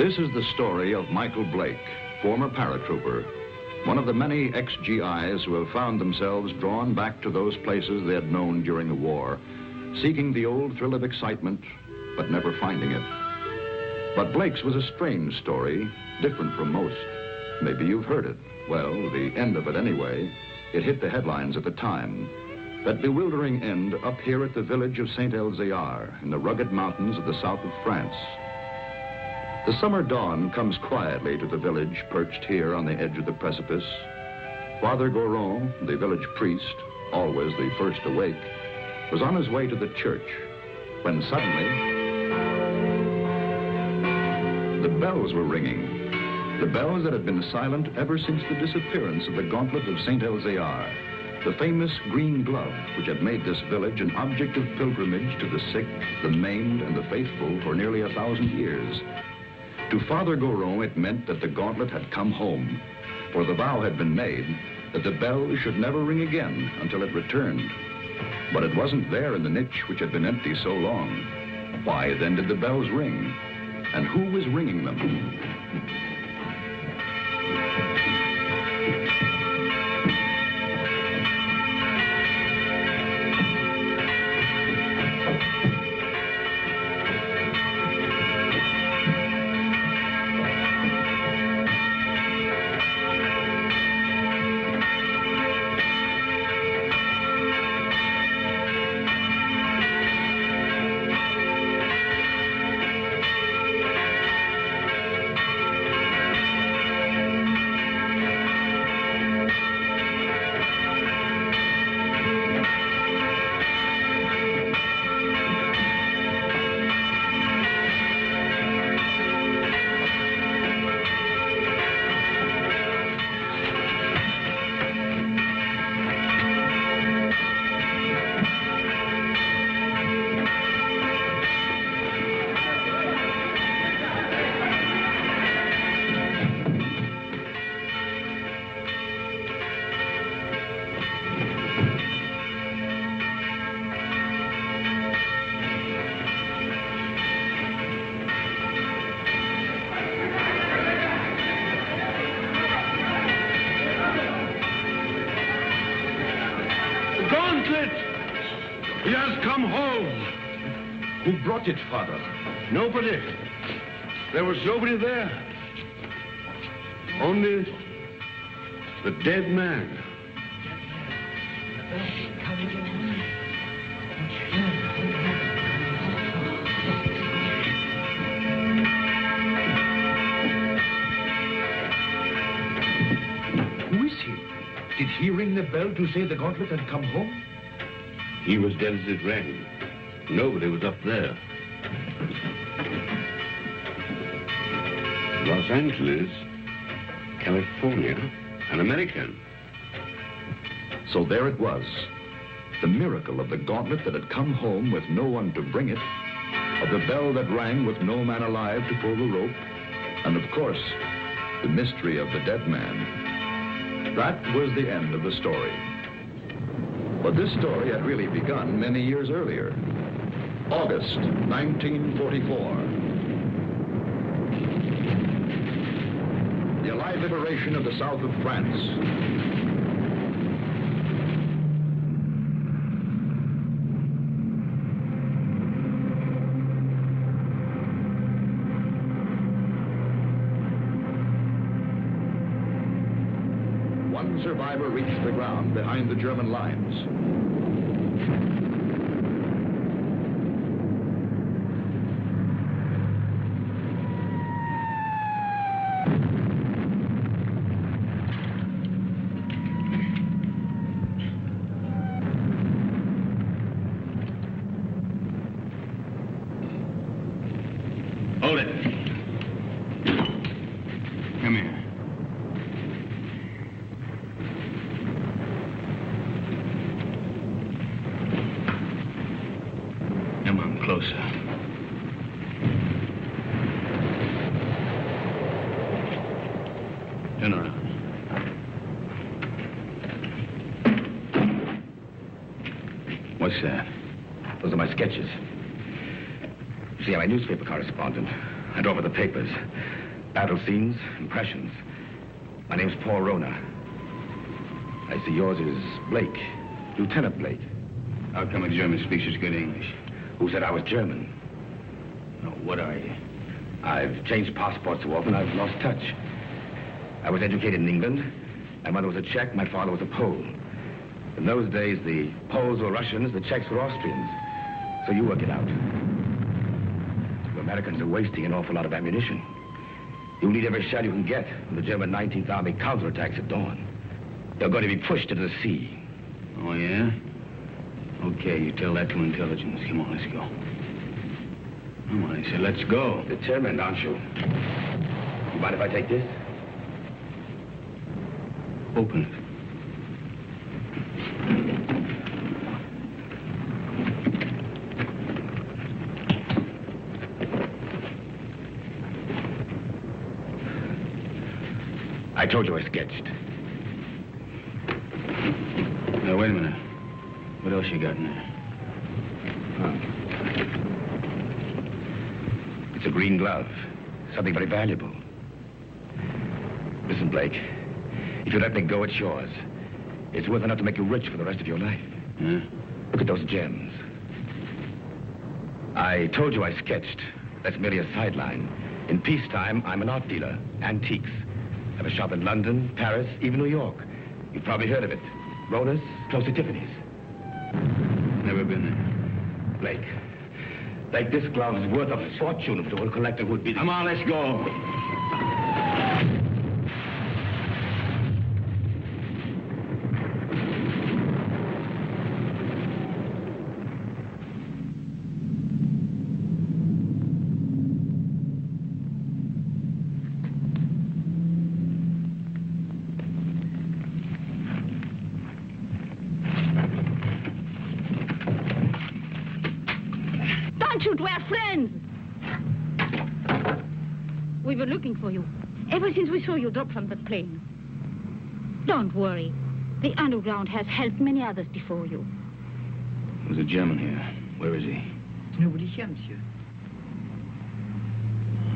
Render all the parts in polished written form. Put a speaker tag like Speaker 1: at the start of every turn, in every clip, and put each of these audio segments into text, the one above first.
Speaker 1: This is the story of Michael Blake, former paratrooper, one of the many ex-GIs who have found themselves drawn back to those places they had known during the war, seeking the old thrill of excitement, but never finding it. But Blake's was a strange story, different from most. Maybe you've heard it. Well, the end of it anyway. It hit the headlines at the time. That bewildering end up here at the village of Saint-Elzéar in the rugged mountains of the south of France. The summer dawn comes quietly to the village perched here on the edge of the precipice. Father Goron, the village priest, always the first awake, was on his way to the church when suddenly the bells were ringing. The bells that had been silent ever since the disappearance of the gauntlet of Saint-Elzéar, the famous green glove which had made this village an object of pilgrimage to the sick, the maimed, and the faithful for nearly 1,000 years. To Father Goron, it meant that the gauntlet had come home, for the vow had been made that the bells should never ring again until it returned. But it wasn't there in the niche which had been empty so long. Why then did the bells ring? And who was ringing them?
Speaker 2: He has come home.
Speaker 1: Who brought it, Father?
Speaker 2: Nobody. There was nobody there. Only the dead man.
Speaker 1: Who is he? Did he ring the bell to say the gauntlet had come home?
Speaker 2: He was dead as it rang. Nobody was up there. Los Angeles, California, an American.
Speaker 1: So there it was. The miracle of the gauntlet that had come home with no one to bring it, of the bell that rang with no man alive to pull the rope, and of course, the mystery of the dead man. That was the end of the story. But this story had really begun many years earlier. August 1944. The Allied liberation of the south of France. One survivor reached the ground behind the German lines.
Speaker 2: Hold it. Come here. Come on, closer. Turn around. What's that?
Speaker 3: Those are my sketches. See, I'm a newspaper correspondent. I draw for the papers. Battle scenes, impressions. My name's Paul Rona. I see yours is Blake, Lieutenant Blake.
Speaker 2: How come a German speaks such good English?
Speaker 3: Who said I was German?
Speaker 2: No, what are you?
Speaker 3: I've changed passports so often I've lost touch. I was educated in England. My mother was a Czech, my father was a Pole. In those days, the Poles were Russians, the Czechs were Austrians. So you work it out. The Americans are wasting an awful lot of ammunition. You'll need every shell you can get when the German 19th Army counterattacks at dawn. They're going to be pushed into the sea.
Speaker 2: Oh, yeah? Okay, you tell that to intelligence. Come on, let's go. Come on, I said, let's go.
Speaker 3: Determined, aren't you? You mind if I take this?
Speaker 2: Open it.
Speaker 3: I told you I sketched.
Speaker 2: Now, wait a minute. What else you got in there?
Speaker 3: It's a green glove. Something very valuable. Listen, Blake. If you let me go, it's yours. It's worth enough to make you rich for the rest of your life.
Speaker 2: Huh?
Speaker 3: Look at those gems. I told you I sketched. That's merely a sideline. In peacetime, I'm an art dealer. Antiques. I have a shop in London, Paris, even New York. You've probably heard of it. Rona's, close to Tiffany's.
Speaker 2: Never been there.
Speaker 3: Blake, this glove is worth a fortune to a collector who'd be...
Speaker 2: Come on, let's go.
Speaker 4: We were looking for you ever since we saw you drop from the plane. Don't worry. The underground has helped many others before you.
Speaker 2: There's a German here. Where is he?
Speaker 5: Nobody here, monsieur.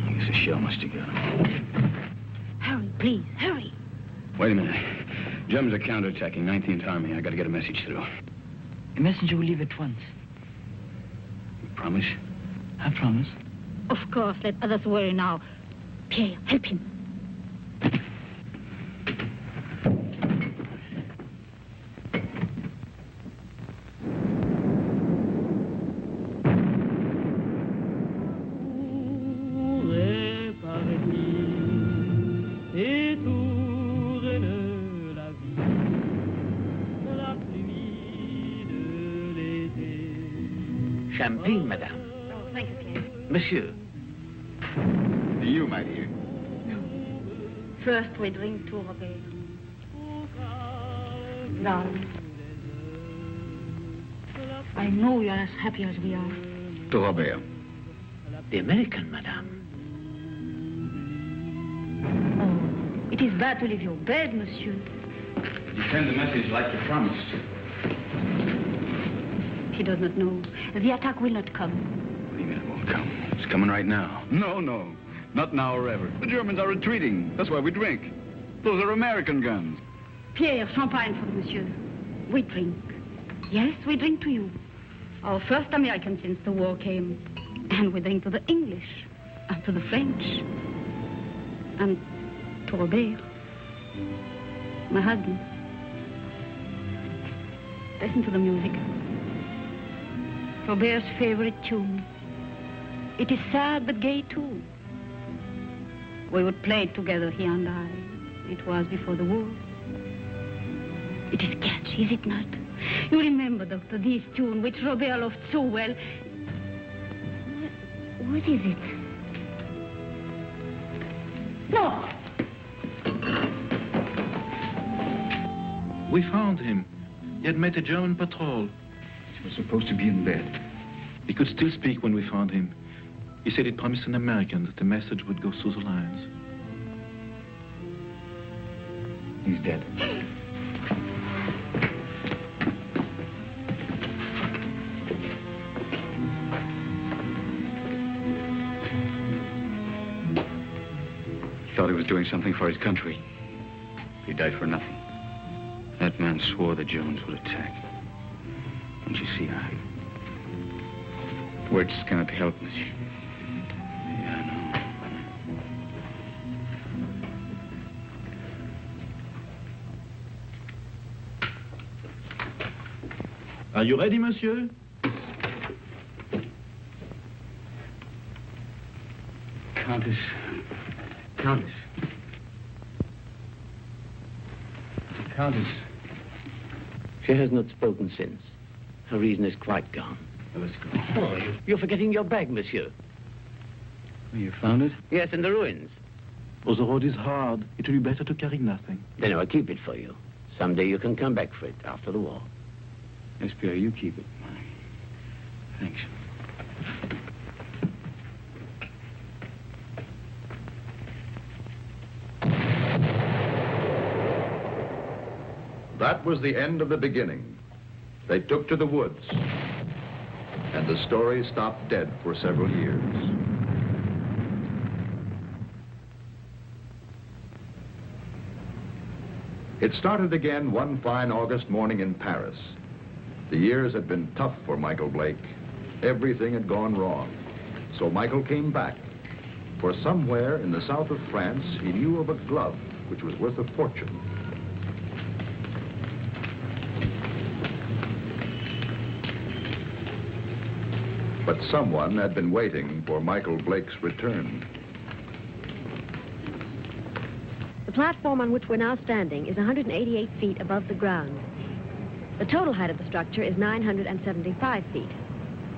Speaker 2: I guess a shell must have got him.
Speaker 4: Hurry, please, hurry.
Speaker 2: Wait a minute. Germans are counterattacking 19th Army. I got to get a message through.
Speaker 5: A messenger will leave at once.
Speaker 2: You promise?
Speaker 5: I promise.
Speaker 4: Of course, let others worry now. Pierre, help him.
Speaker 5: Champagne, madame.
Speaker 4: Oh, thank you, Pierre.
Speaker 5: Monsieur.
Speaker 2: You, my dear.
Speaker 4: First, we drink to Robert. Darling, I know you're as happy as we are.
Speaker 2: To Robert.
Speaker 5: The American, madame.
Speaker 4: Oh, it is bad to leave your bed, monsieur.
Speaker 2: You send the message like you promised.
Speaker 4: He does not know. The attack will not come.
Speaker 2: What do you mean it won't come? It's coming right now.
Speaker 6: No. Not now or ever. The Germans are retreating. That's why we drink. Those are American guns.
Speaker 4: Pierre, champagne for the monsieur. We drink. Yes, we drink to you. Our first American since the war came. And we drink to the English. And to the French. And to Robert. My husband. Listen to the music. Robert's favorite tune. It is sad but gay too. We would play it together, he and I. It was before the war. It is catchy, is it not? You remember, Doctor, this tune which Robert loved so well. What is it? No!
Speaker 7: We found him. He had met a German patrol.
Speaker 6: He was supposed to be in bed.
Speaker 7: He could still speak when we found him. He said he'd promised an American that the message would go through the lines.
Speaker 6: He's dead.
Speaker 2: he was doing something for his country. He died for nothing. That man swore the Germans would attack. Don't you see, words cannot help, monsieur. Yeah, I know.
Speaker 7: Are you ready, monsieur?
Speaker 2: Countess. Countess. Countess.
Speaker 5: She has not spoken since. Her reason is quite gone.
Speaker 2: Well, let's go.
Speaker 5: Oh, you're forgetting your bag, monsieur.
Speaker 2: Oh, you found it?
Speaker 5: Yes, in the ruins.
Speaker 7: Oh, the road is hard. It will be better to carry nothing.
Speaker 5: Then I'll keep it for you. Someday you can come back for it after the war.
Speaker 2: Yes, Pierre, you keep it. Thanks.
Speaker 1: That was the end of the beginning. They took to the woods, and the story stopped dead for several years. It started again one fine August morning in Paris. The years had been tough for Michael Blake. Everything had gone wrong. So Michael came back. For somewhere in the south of France, he knew of a glove which was worth a fortune. But someone had been waiting for Michael Blake's return.
Speaker 8: The platform on which we're now standing is 188 feet above the ground. The total height of the structure is 975 feet.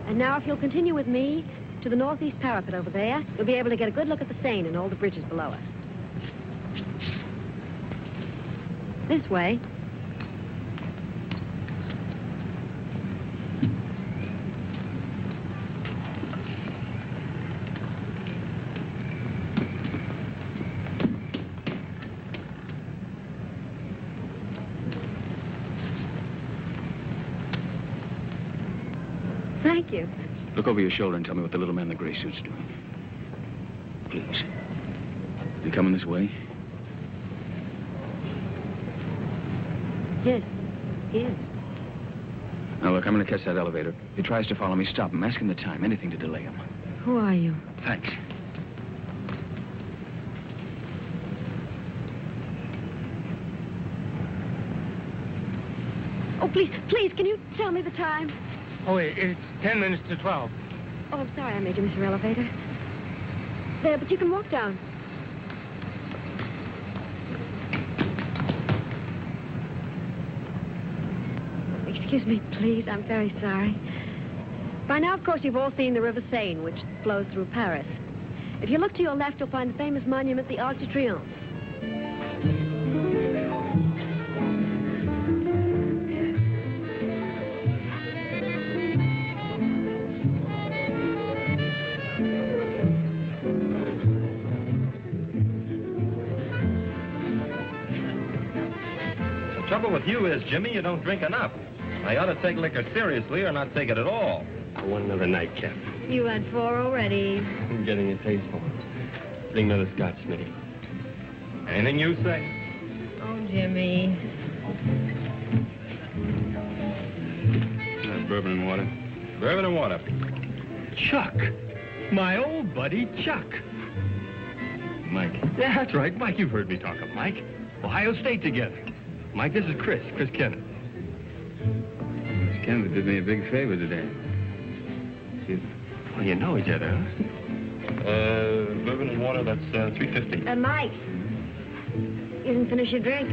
Speaker 8: And now if you'll continue with me to the northeast parapet over there, you'll be able to get a good look at the Seine and all the bridges below us. This way. Thank you.
Speaker 2: Look over your shoulder and tell me what the little man in the gray suit's doing. Please. Is he coming this way?
Speaker 8: Yes, he is.
Speaker 2: Now, look, I'm going to catch that elevator. If he tries to follow me, stop him. Ask him the time. Anything to delay him.
Speaker 8: Who are you?
Speaker 2: Thanks.
Speaker 8: Oh, please, can you tell me the time?
Speaker 9: Oh, it's 10 minutes to 12.
Speaker 8: Oh, I'm sorry I made you miss your elevator. There, but you can walk down. Excuse me, please. I'm very sorry. By now, of course, you've all seen the River Seine, which flows through Paris. If you look to your left, you'll find the famous monument, the Arc de Triomphe.
Speaker 10: The trouble with you is, Jimmy, you don't drink enough. I ought to take liquor seriously or not take it at all.
Speaker 9: I want another nightcap.
Speaker 8: You had 4 already.
Speaker 9: I'm getting a taste for it. Bring another scotch, Smitty.
Speaker 10: Anything you say.
Speaker 8: Oh, Jimmy.
Speaker 2: Bourbon and water.
Speaker 10: Bourbon and water.
Speaker 9: Chuck. My old buddy, Chuck. Mike. Yeah, that's right. Mike, you've heard me talk of Mike. Ohio State together. Mike, this is Chris Kenneth.
Speaker 2: Miss Kenneth did me a big favor today. Excuse me.
Speaker 9: Well, you know each other, huh?
Speaker 10: Bourbon and water, that's $3.50.
Speaker 8: Mike. You didn't finish your drink.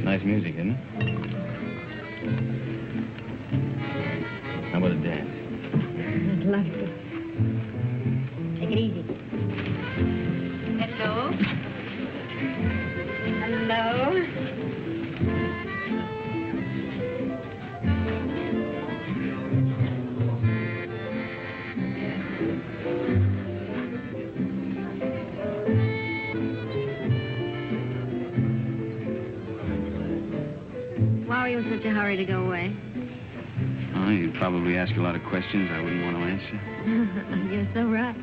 Speaker 2: Nice music, isn't it? How about a dance?
Speaker 8: I'd love to. Take it easy. Hello? Hello? Why were you in such a such a hurry to go away?
Speaker 2: Oh, you'd probably ask a lot of questions I wouldn't want to answer.
Speaker 8: You're so right.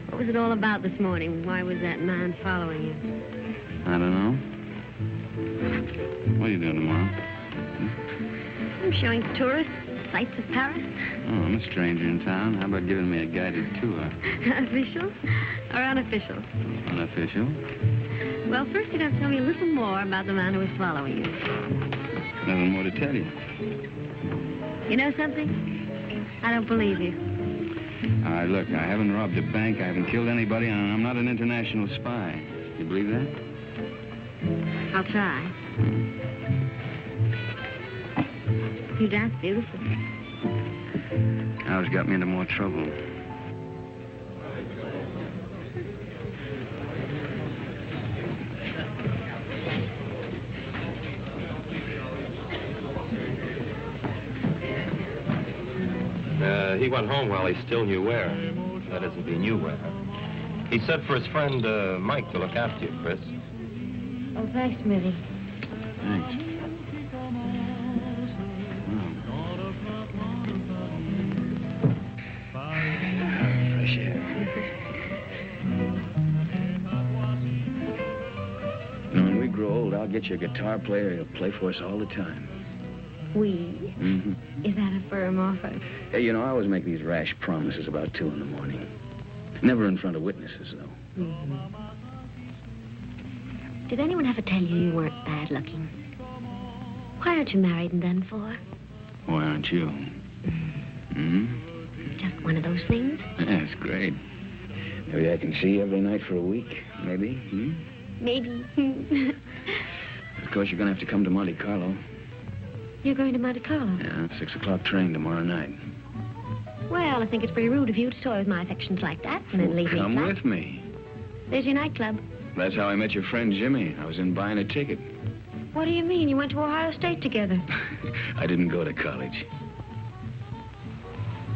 Speaker 8: What was it all about this morning? Why was that man following you?
Speaker 2: I don't know. What are you doing tomorrow?
Speaker 8: I'm showing tourists sights of Paris.
Speaker 2: Oh, I'm a stranger in town. How about giving me a guided tour?
Speaker 8: Official or unofficial?
Speaker 2: Unofficial.
Speaker 8: Well, first you'd have to tell me a little more about the man who was following you.
Speaker 2: Nothing more to tell you.
Speaker 8: You know something? I don't believe you.
Speaker 2: All right, look, I haven't robbed a bank, I haven't killed anybody, and I'm not an international spy. You believe that?
Speaker 8: I'll try. You dance beautifully.
Speaker 2: Hours got me into more trouble.
Speaker 10: He went home while he still knew where. That is, if he knew where. He said for his friend, Mike, to look after you, Chris.
Speaker 8: Oh, thanks, Mitty.
Speaker 2: Thanks. Fresh air. When we grow old, I'll get you a guitar player. He'll play for us all the time.
Speaker 8: We?
Speaker 2: Mm-hmm.
Speaker 8: Is that a firm offer?
Speaker 2: Hey, you know, I always make these rash promises about 2 in the morning. Never in front of witnesses, though.
Speaker 8: Mm-hmm. Did anyone ever tell you you weren't bad looking? Why aren't you married and done for?
Speaker 2: Why aren't you? Hmm?
Speaker 8: Just one of those things?
Speaker 2: Yeah, it's great. Maybe I can see you every night for a week. Maybe. Hmm?
Speaker 8: Maybe.
Speaker 2: Of course, you're going to have to come to Monte Carlo.
Speaker 8: You're going to Monte Carlo?
Speaker 2: Yeah, 6 o'clock train tomorrow night.
Speaker 8: Well, I think it's pretty rude of you to toy with my affections like that and then leave me
Speaker 2: Come
Speaker 8: flat.
Speaker 2: with me.
Speaker 8: There's your nightclub.
Speaker 2: That's how I met your friend Jimmy. I was in buying a ticket.
Speaker 8: What do you mean? You went to Ohio State together.
Speaker 2: I didn't go to college.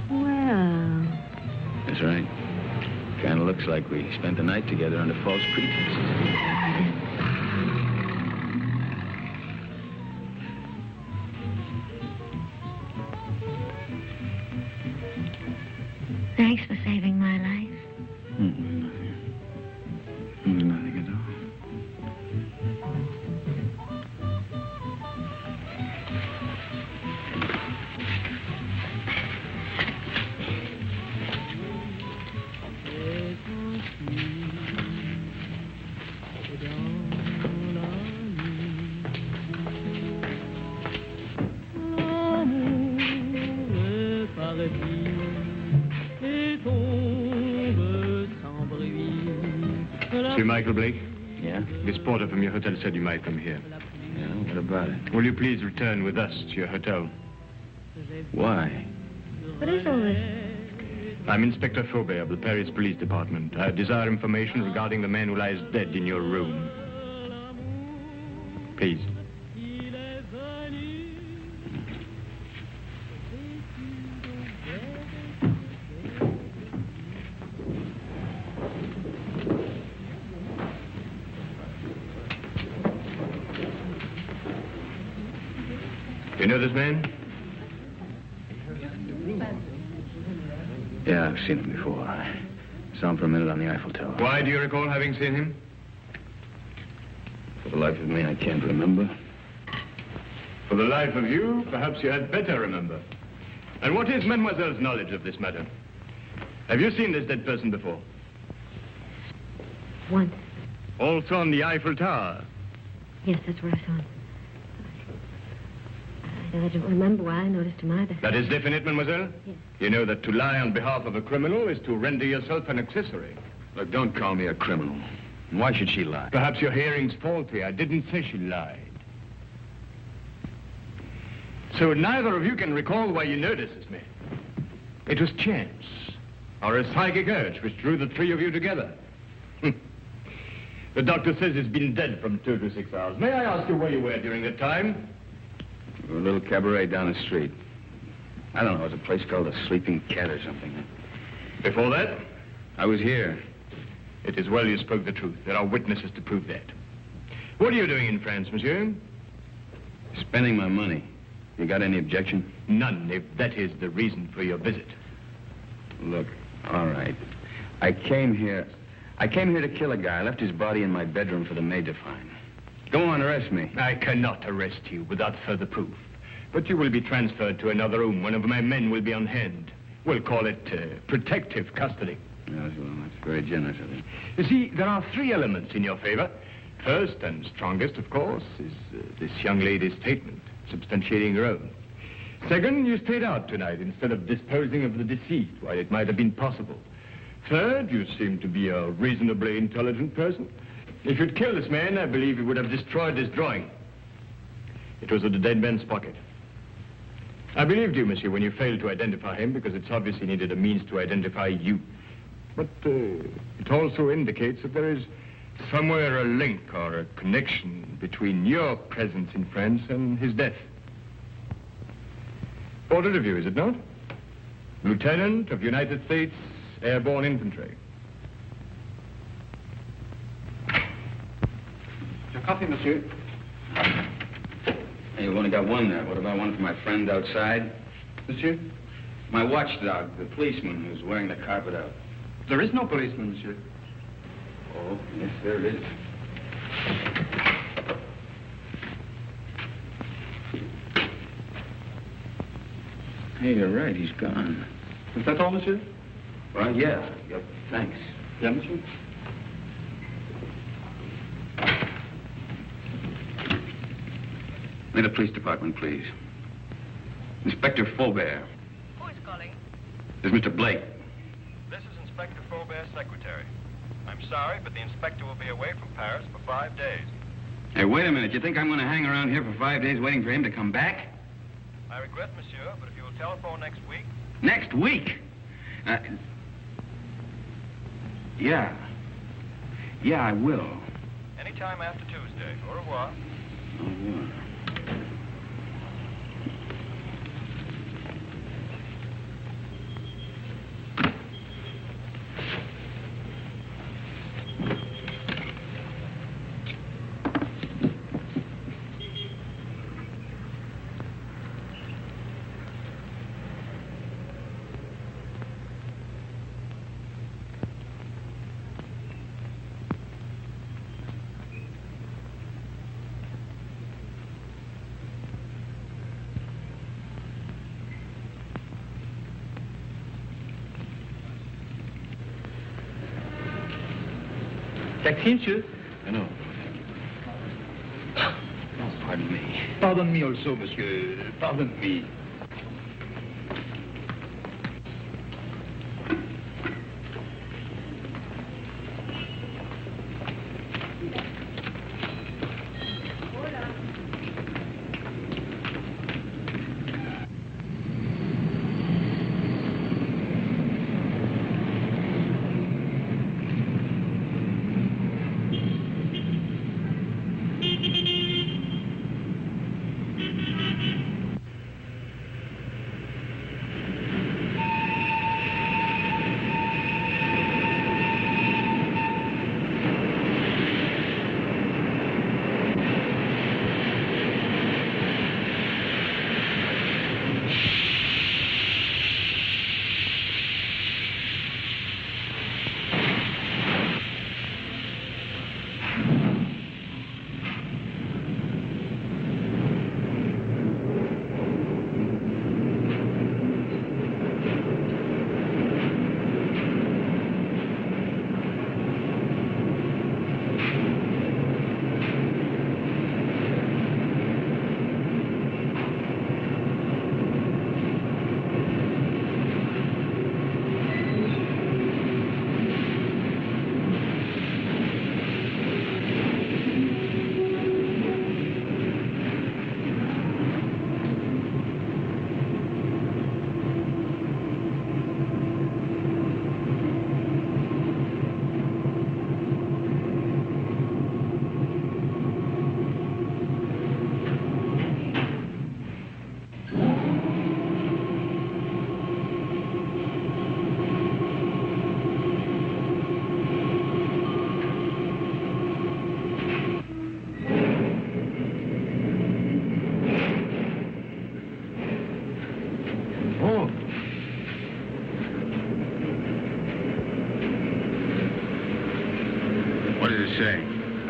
Speaker 8: Well...
Speaker 2: That's right. Kind of looks like we spent the night together under false pretenses.
Speaker 8: Thanks for saving my life.
Speaker 2: Nothing. Nothing at all.
Speaker 9: Monsieur Michael Blake?
Speaker 2: Yeah?
Speaker 9: This porter from your hotel said you might come here.
Speaker 2: Yeah, what about it?
Speaker 9: Will you please return with us to your hotel?
Speaker 2: Why?
Speaker 8: What is all this?
Speaker 9: I'm Inspector Faubert of the Paris Police Department. I desire information regarding the man who lies dead in your room. Please. You know this man?
Speaker 2: Yeah, I've seen him before. I saw him for a minute on the Eiffel Tower.
Speaker 9: Why do you recall having seen him?
Speaker 2: For the life of me, I can't remember.
Speaker 9: For the life of you, perhaps you had better remember. And what is Mademoiselle's knowledge of this matter? Have you seen this dead person before?
Speaker 8: Once.
Speaker 9: Also on the Eiffel Tower?
Speaker 8: Yes, that's where I saw him. I don't remember why I noticed him either.
Speaker 9: That is definite, mademoiselle?
Speaker 8: Yes.
Speaker 9: You know that to lie on behalf of a criminal is to render yourself an accessory.
Speaker 2: Look, don't call me a criminal. Why should she lie?
Speaker 9: Perhaps your hearing's faulty. I didn't say she lied. So neither of you can recall why you noticed this man. It was chance, or a psychic urge which drew the 3 of you together. The doctor says he's been dead from 2 to 6 hours. May I ask you where you were during that time?
Speaker 2: A little cabaret down the street. I don't know, it was a place called the Sleeping Cat or something.
Speaker 9: Before that?
Speaker 2: I was here.
Speaker 9: It is well you spoke the truth. There are witnesses to prove that. What are you doing in France, monsieur?
Speaker 2: Spending my money.
Speaker 3: You got any objection?
Speaker 9: None, if that is the reason for your visit.
Speaker 3: Look, all right. I came here to kill a guy. I left his body in my bedroom for the maid to find. Go on, arrest me.
Speaker 9: I cannot arrest you without further proof. But you will be transferred to another room. One of my men will be on hand. We'll call it protective custody.
Speaker 3: Yes, well, that's very generous of you.
Speaker 9: You see, there are 3 elements in your favor. First and strongest, of course, is this young lady's statement, substantiating her own. Second, you stayed out tonight instead of disposing of the deceased while it might have been possible. Third, you seem to be a reasonably intelligent person. If you'd killed this man, I believe you would have destroyed his drawing. It was in the dead man's pocket. I believed you, monsieur, when you failed to identify him, because it's obvious he needed a means to identify you. But it also indicates that there is somewhere a link or a connection between your presence in France and his death. Ordered of you, is it not? Lieutenant of United States Airborne Infantry.
Speaker 6: Your coffee, monsieur.
Speaker 3: Hey, you've only got one there. What about one for my friend outside?
Speaker 6: Monsieur?
Speaker 3: My watchdog, the policeman who's wearing the carpet out.
Speaker 6: There is no policeman, monsieur.
Speaker 3: Oh, yes, there is. Hey, you're right. He's gone.
Speaker 6: Is that all, monsieur?
Speaker 3: Well, yeah. Yep. Thanks.
Speaker 6: Yeah, monsieur?
Speaker 3: May the police department, please. Inspector Faubert.
Speaker 11: Who is calling?
Speaker 3: This is Mr. Blake.
Speaker 10: This is Inspector Faubert's secretary. I'm sorry, but the inspector will be away from Paris for 5 days.
Speaker 3: Hey, wait a minute. You think I'm going to hang around here for 5 days waiting for him to come back?
Speaker 10: I regret, monsieur, but if you will telephone next week...
Speaker 3: Next week? Yeah. Yeah, I will.
Speaker 10: Anytime after Tuesday. Au revoir.
Speaker 3: Au revoir.
Speaker 6: Taxi, monsieur?
Speaker 3: No. Oh, pardon me.
Speaker 6: Pardon me also, monsieur. Pardon me.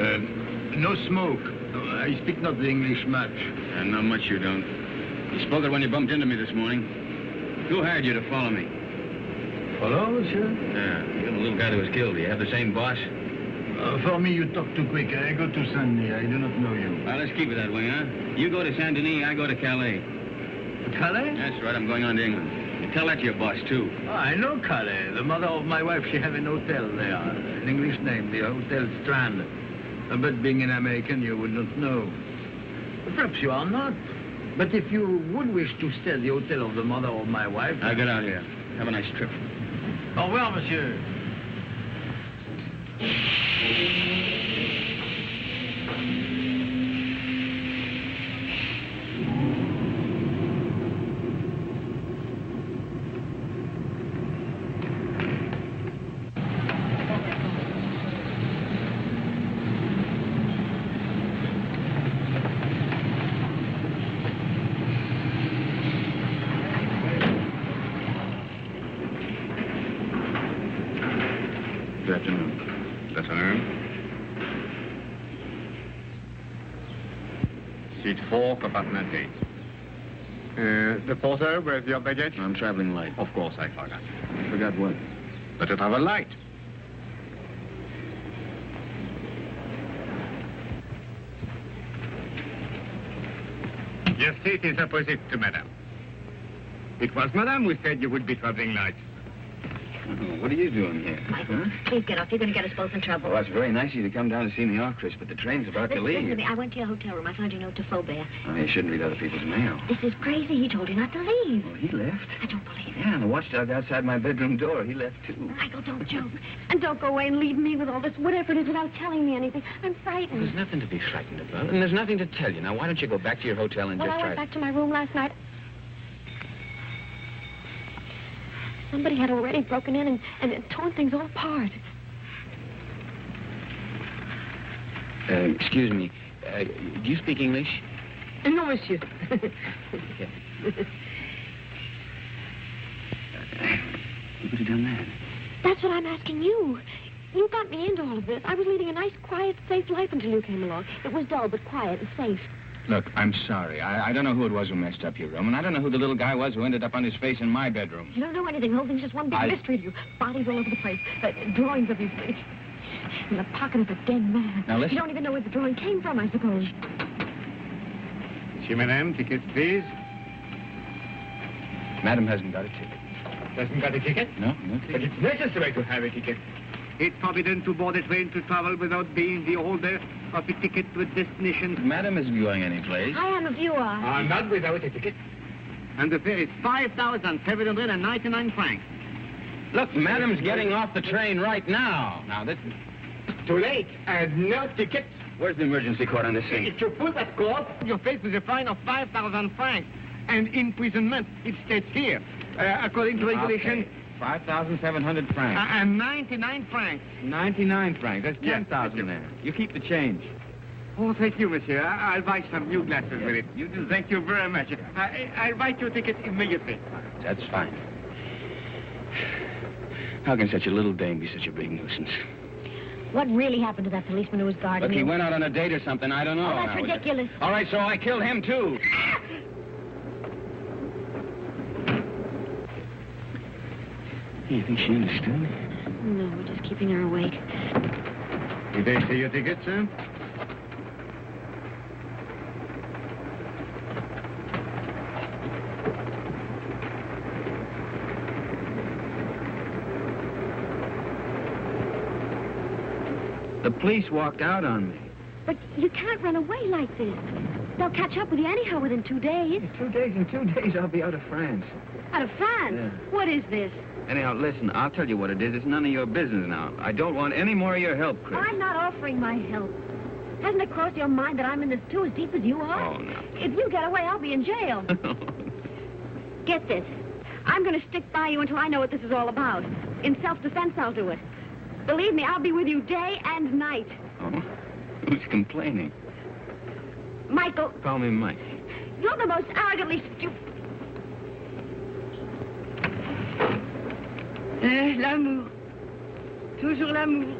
Speaker 9: No smoke. I speak not the English much.
Speaker 2: Not much you don't. You spoke it when you bumped into me this morning. Who hired you to follow me?
Speaker 9: Follow, monsieur?
Speaker 2: Yeah, you're the little guy that was killed. Do you have the same boss?
Speaker 9: For me, you talk too quick. I go to Saint-Denis. I do not know you.
Speaker 2: Well, let's keep it that way, huh? You go to Saint-Denis, I go to Calais.
Speaker 9: Calais?
Speaker 2: That's right, I'm going on to England. You tell that to your boss, too.
Speaker 9: Oh, I know Calais. The mother of my wife, she have an hotel there. An English name, the Hotel Strand. But being an American, you would not know. Perhaps you are not. But if you would wish to stay at the hotel of the mother of my wife...
Speaker 2: I'll get out here. Have a nice trip.
Speaker 9: Au revoir, monsieur.
Speaker 2: Good afternoon. That's an urn.
Speaker 9: Seat 4, compartment 8. The porter, where's your baggage?
Speaker 2: I'm traveling light.
Speaker 9: Of course, I forgot.
Speaker 2: You forgot what?
Speaker 9: But to travel light. Your seat is opposite to Madame. It was Madame who said you would be traveling light.
Speaker 2: What are you doing here?
Speaker 8: Michael, please get off. You're going to get us both in trouble.
Speaker 2: Well, that's very nice of you to come down to see me off, Chris, but the train's about to
Speaker 8: Listen to
Speaker 2: leave.
Speaker 8: me. I went to your hotel room. I found your note to Faubert.
Speaker 2: Oh, you shouldn't read other people's mail.
Speaker 8: This is crazy. He told you not to leave.
Speaker 2: Well, he left.
Speaker 8: I don't believe it.
Speaker 2: Yeah, and the watchdog outside my bedroom door, he left, too.
Speaker 8: Michael, don't joke. And don't go away and leave me with all this, whatever it is, without telling me anything. I'm frightened.
Speaker 2: There's nothing to be frightened about, and there's nothing to tell you. Now, why don't you go back to your hotel and
Speaker 8: Well,
Speaker 2: just
Speaker 8: I
Speaker 2: try...
Speaker 8: went back to my room last night. Somebody had already broken in and torn things all apart.
Speaker 2: Excuse me. Do you speak English?
Speaker 8: No, monsieur.
Speaker 2: Who could have done that?
Speaker 8: That's what I'm asking you. You got me into all of this. I was leading a nice, quiet, safe life until you came along. It was dull, but quiet and safe.
Speaker 2: Look, I'm sorry. I don't know who it was who messed up your room, and I don't know who the little guy was who ended up on his face in my bedroom.
Speaker 8: You don't know anything. The whole thing's just one big mystery to you. Bodies all over the place. Drawings of you. In the pocket of a dead man.
Speaker 2: Now, listen.
Speaker 8: You don't even know where the drawing came from, I suppose.
Speaker 9: Monsieur, madame, tickets, please.
Speaker 2: Madam hasn't got a ticket.
Speaker 9: Doesn't got a ticket?
Speaker 2: No ticket.
Speaker 9: But it's necessary to have a ticket. It's forbidden to board a train to travel without being the holder of a ticket to a destination.
Speaker 2: Madam isn't going anyplace.
Speaker 8: I am if you are.
Speaker 9: Not without a ticket. And the fare is 5,799 francs.
Speaker 2: Look, Madam's getting off the train right now. Now, this...
Speaker 9: Too late. And no ticket.
Speaker 2: Where's the emergency court on this thing?
Speaker 9: If you pull that cord, you're faced with a fine of 5,000 francs. And imprisonment. It states here, according to regulation...
Speaker 2: Okay. 5,700 francs.
Speaker 9: And 99 francs.
Speaker 2: 99 francs. That's 10,000
Speaker 9: yes,
Speaker 2: there. You keep the change.
Speaker 9: Oh, thank you, monsieur. I'll buy some new glasses with it. You do. Thank you very much. I'll write your ticket immediately.
Speaker 2: That's fine. How can such a little dame be such a big nuisance?
Speaker 8: What really happened to that policeman who was guarding
Speaker 2: Look, he
Speaker 8: you?
Speaker 2: went out on a date or something. I don't know.
Speaker 8: Oh, that's ridiculous.
Speaker 2: All right, so I killed him, too. You think she understood?
Speaker 8: No, we're just keeping her awake.
Speaker 9: Did they see your ticket, sir?
Speaker 2: The police walked out on me.
Speaker 8: But you can't run away like this. They'll catch up with you anyhow within 2 days.
Speaker 2: In 2 days, in 2 days, I'll be out of France.
Speaker 8: Out of France?
Speaker 2: Yeah.
Speaker 8: What is this?
Speaker 2: Anyhow, listen, I'll tell you what it is. It's none of your business now. I don't want any more of your help, Chris.
Speaker 8: I'm not offering my help. Hasn't it crossed your mind that I'm in this too as deep as you are?
Speaker 2: Oh, no.
Speaker 8: If you get away, I'll be in jail. Get this. I'm going to stick by you until I know what this is all about. In self-defense, I'll do it. Believe me, I'll be with you day and night.
Speaker 2: Oh? Who's complaining?
Speaker 8: Michael.
Speaker 2: Call me Mike.
Speaker 8: You're the most arrogantly stupid...
Speaker 11: L'amour. Toujours l'amour.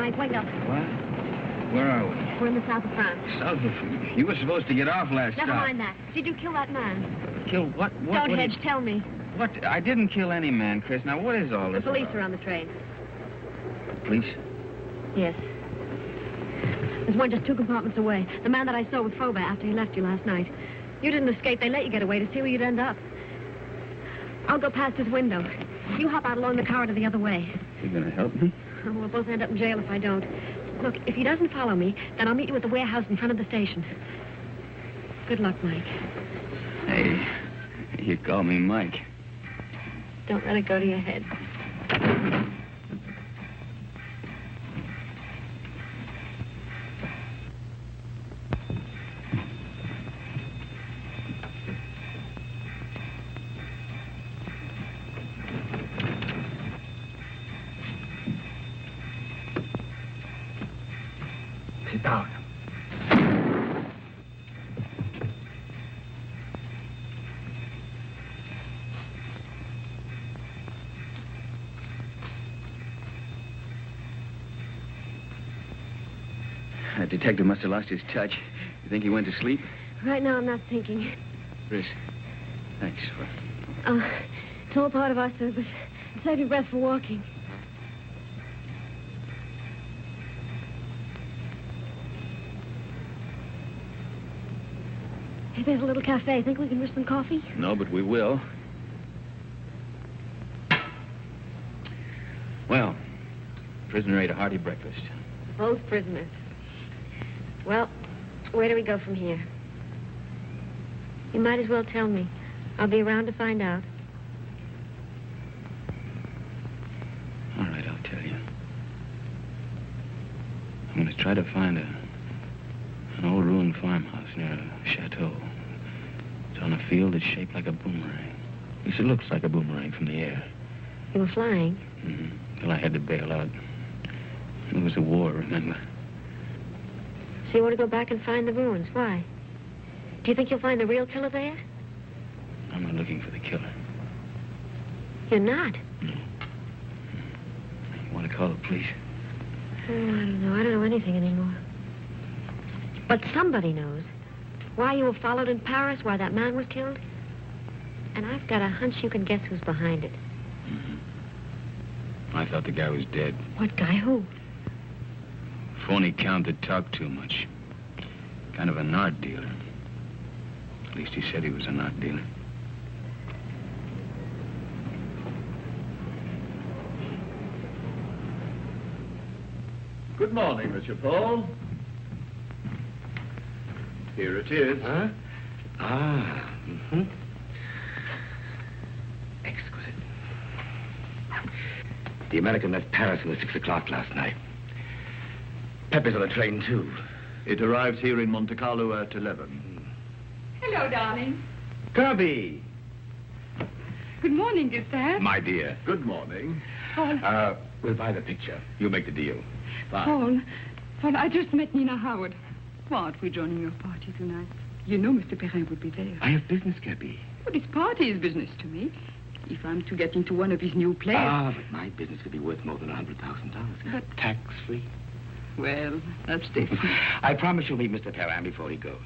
Speaker 8: Mike. Wake up.
Speaker 2: What? Where are we?
Speaker 8: We're in the south of France.
Speaker 2: South of... You were supposed to get off last
Speaker 8: Never
Speaker 2: stop.
Speaker 8: mind that. Did you kill that man?
Speaker 2: Kill what?
Speaker 8: Don't hedge. Tell me.
Speaker 2: What? I didn't kill any man, Chris. Now, what is all
Speaker 8: The
Speaker 2: this
Speaker 8: police
Speaker 2: about?
Speaker 8: are on the train.
Speaker 2: Police?
Speaker 8: Yes. There's one just 2 compartments away. The man that I saw with Faubert after he left you last night. You didn't escape. They let you get away to see where you'd end up. I'll go past his window. You hop out along the corridor the other way.
Speaker 2: You gonna help me?
Speaker 8: Oh, we'll both end up in jail if I don't. Look, if he doesn't follow me, then I'll meet you at the warehouse in front of the station. Good luck, Mike.
Speaker 2: Hey, you call me Mike.
Speaker 8: Don't let it go to your head.
Speaker 3: Sit down.
Speaker 2: That detective must have lost his touch. You think he went to sleep?
Speaker 8: Right now, I'm not thinking.
Speaker 2: Chris, thanks for...
Speaker 8: It's all part of our service. Save your breath for walking. Hey, there's a little cafe. Think we can risk some coffee?
Speaker 2: No, but we will. Well, prisoner ate a hearty breakfast.
Speaker 8: Both prisoners. Well, where do we go from here? You might as well tell me. I'll be around to find out.
Speaker 2: All right, I'll tell you. I'm going to try to find an old ruined farmhouse near a chateau. It's on a field that's shaped like a boomerang. At least it looks like a boomerang from the air.
Speaker 8: You were flying?
Speaker 2: Mm-hmm. Till I had to bail out. It was a war, remember?
Speaker 8: So you want to go back and find the ruins? Why? Do you think you'll find the real killer there?
Speaker 2: I'm not looking for the killer.
Speaker 8: You're not?
Speaker 2: No. You want to call the police?
Speaker 8: Oh, I don't know. I don't know anything anymore. But somebody knows. Why you were followed in Paris, why that man was killed. And I've got a hunch you can guess who's behind it.
Speaker 2: Mm-hmm. I thought the guy was dead.
Speaker 8: What guy? Who?
Speaker 2: Phony count that talked too much. Kind of an art dealer. At least he said he was an art dealer.
Speaker 11: Good morning, Monsieur Paul. Here it is.
Speaker 3: Huh? Ah, mm-hmm. Exquisite. The American left Paris at 6 o'clock last night. Pepe's on the train, too.
Speaker 11: It arrives here in Monte Carlo at 11.
Speaker 12: Hello, darling.
Speaker 3: Kirby!
Speaker 12: Good morning, Gustave.
Speaker 3: My dear.
Speaker 11: Good morning.
Speaker 12: Paul.
Speaker 3: We'll buy the picture. You make the deal. Bye.
Speaker 12: Paul, I just met Nina Howard. Why aren't we joining your party tonight? You know Mr. Perrin would be there.
Speaker 3: I have business, Kirby.
Speaker 12: But his party is business to me. If I'm to get into one of his new plays...
Speaker 3: Ah, but my business could be worth more than $100,000.
Speaker 12: But...
Speaker 3: Tax-free.
Speaker 12: Well, that's different.
Speaker 3: I promise you'll meet Mr. Perrin before he goes.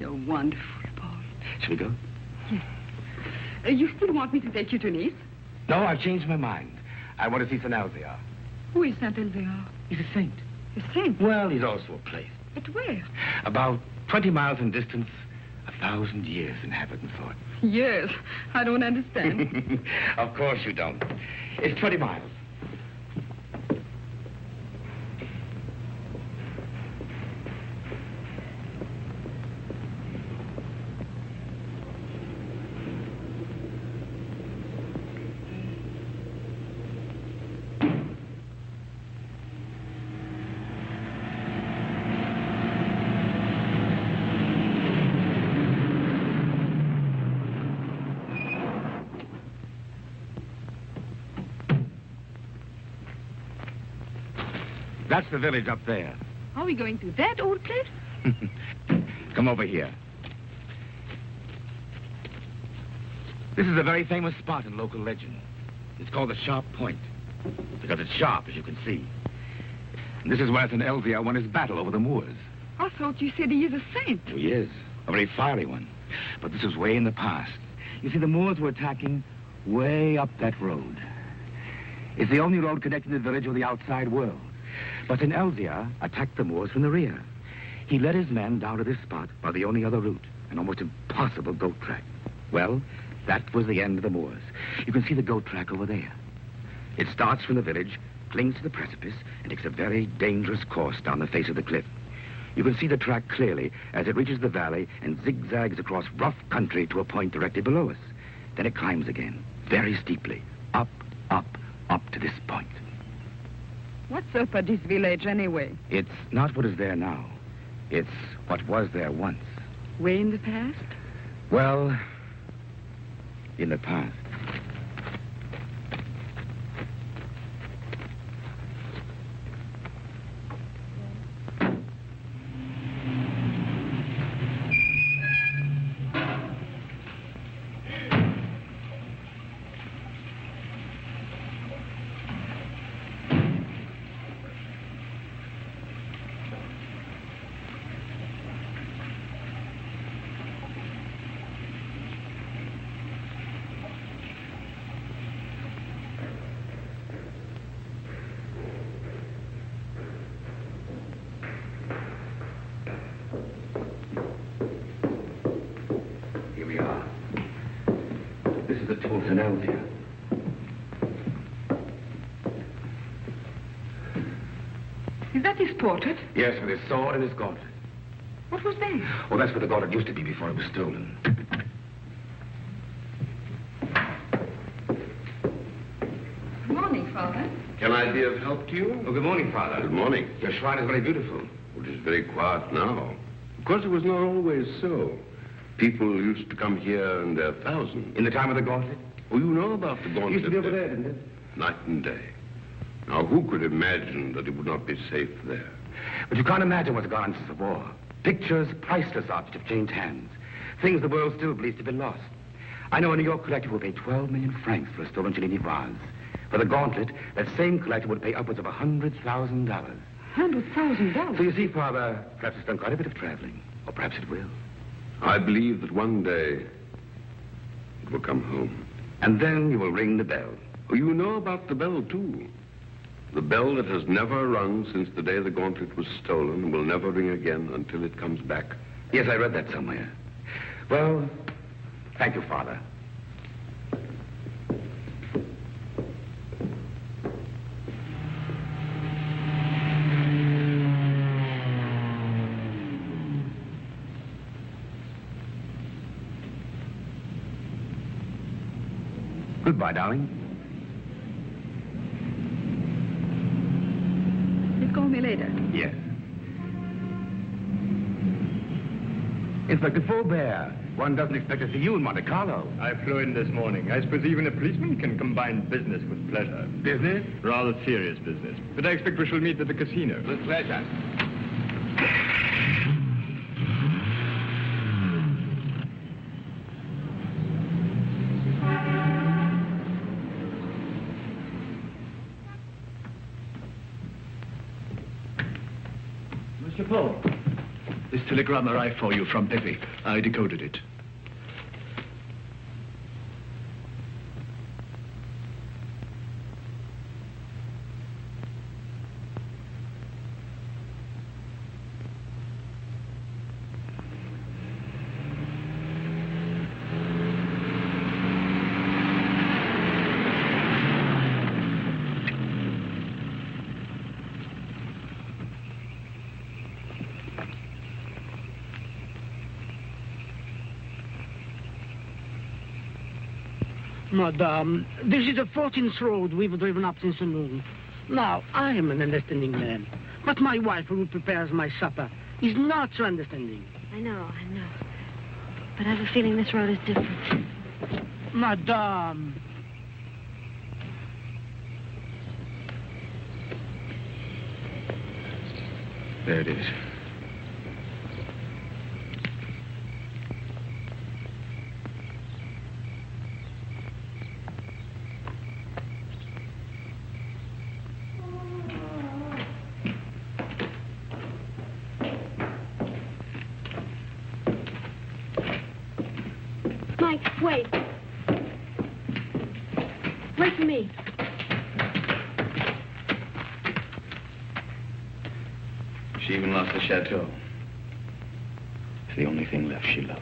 Speaker 12: You're wonderful, Paul.
Speaker 3: Shall we go?
Speaker 12: Yes. You still want me to take you to Nice?
Speaker 3: No, I've changed my mind. I want to see Saint Elzéar.
Speaker 12: Who is Saint Elzéar?
Speaker 3: He's a saint.
Speaker 12: A saint?
Speaker 3: Well, he's also a place.
Speaker 12: But where?
Speaker 3: About 20 miles in distance, 1,000 years in habit and thought.
Speaker 12: Yes, I don't understand.
Speaker 3: Of course you don't. It's 20 miles. That's the village up there.
Speaker 12: Are we going to that old place?
Speaker 3: Come over here. This is a very famous spot in local legend. It's called the Sharp Point, because it's sharp, as you can see. This is where St. Elzia won his battle over the Moors.
Speaker 12: I thought you said he is a saint.
Speaker 3: He is. A very fiery one. But this was way in the past. You see, the Moors were attacking way up that road. It's the only road connecting the village with the outside world. But St. Elzia attacked the Moors from the rear. He led his men down to this spot by the only other route, an almost impossible goat track. Well, that was the end of the Moors. You can see the goat track over there. It starts from the village, clings to the precipice, and takes a very dangerous course down the face of the cliff. You can see the track clearly as it reaches the valley and zigzags across rough country to a point directly below us. Then it climbs again, very steeply, up, up, up to this point.
Speaker 12: What's up at this village, anyway?
Speaker 3: It's not what is there now. It's what was there once.
Speaker 12: Way in the past?
Speaker 3: Well, in the past.
Speaker 12: Is that his portrait?
Speaker 3: Yes, with his sword and his gauntlet.
Speaker 12: What was that?
Speaker 3: Oh, that's where the gauntlet used to be before it was stolen.
Speaker 12: Good morning, Father.
Speaker 13: Can I be of help to you?
Speaker 3: Oh, good morning, Father.
Speaker 13: Good morning.
Speaker 3: Your shrine is very beautiful.
Speaker 13: It is very quiet now. Of course, it was not always so. People used to come here in their thousands.
Speaker 3: In the time of the gauntlet?
Speaker 13: Oh, you know about the gauntlet.
Speaker 3: It used to be over there, didn't it?
Speaker 13: Night and day. Now, who could imagine that it would not be safe there?
Speaker 3: But you can't imagine what's gone since the war. Pictures, priceless objects have changed hands. Things the world still believes to be lost. I know a New York collector will pay 12 million francs for a stolen Cellini vase. For the gauntlet, that same collector would pay upwards of $100,000.
Speaker 12: $100,000?
Speaker 3: So you see, Father, perhaps it's done quite a bit of traveling. Or perhaps it will.
Speaker 13: I believe that one day it will come home.
Speaker 3: And then you will ring the bell.
Speaker 13: Oh, you know about the bell, too. The bell that has never rung since the day the gauntlet was stolen and will never ring again until it comes back.
Speaker 3: Yes, I read that somewhere. Well, thank you, Father. Goodbye, darling.
Speaker 12: Call me later.
Speaker 3: Yes. Inspector Faubert, one doesn't expect to see you in Monte Carlo.
Speaker 9: I flew in this morning. I suppose even a policeman can combine business with pleasure.
Speaker 3: Business?
Speaker 9: Rather serious business. But I expect we shall meet at the casino.
Speaker 3: With pleasure.
Speaker 11: Mr. Paul, this telegram arrived for you from Pepe. I decoded it.
Speaker 14: Madame, this is the 14th road we've driven up since noon. Now, I am an understanding man, but my wife, who prepares my supper, is not so understanding.
Speaker 8: I know. But I have a feeling this road is different.
Speaker 14: Madame.
Speaker 2: There it is.
Speaker 8: Mike, wait. Wait for me.
Speaker 2: She even lost the chateau. It's the only thing left she loved.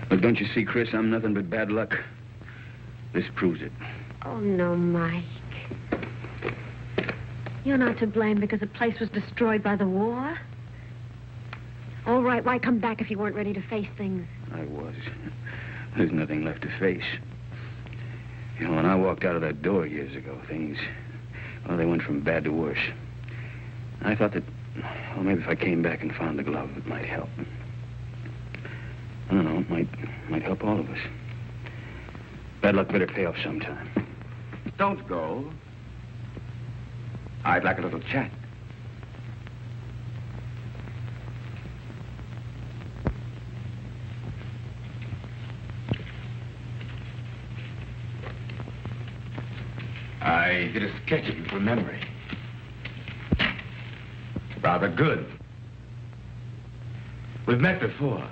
Speaker 2: But don't you see, Chris, I'm nothing but bad luck. This proves it.
Speaker 8: Oh, no, Mike. You're not to blame because the place was destroyed by the war. All right, why come back if you weren't ready to face things?
Speaker 2: I was. There's nothing left to face. You know, when I walked out of that door years ago, things, well, they went from bad to worse. I thought that, well, maybe if I came back and found the glove, it might help. I don't know, it might help all of us. Bad luck better pay off sometime.
Speaker 3: Don't go. I'd like a little chat. I did a sketch of you from memory. Rather good. We've met before.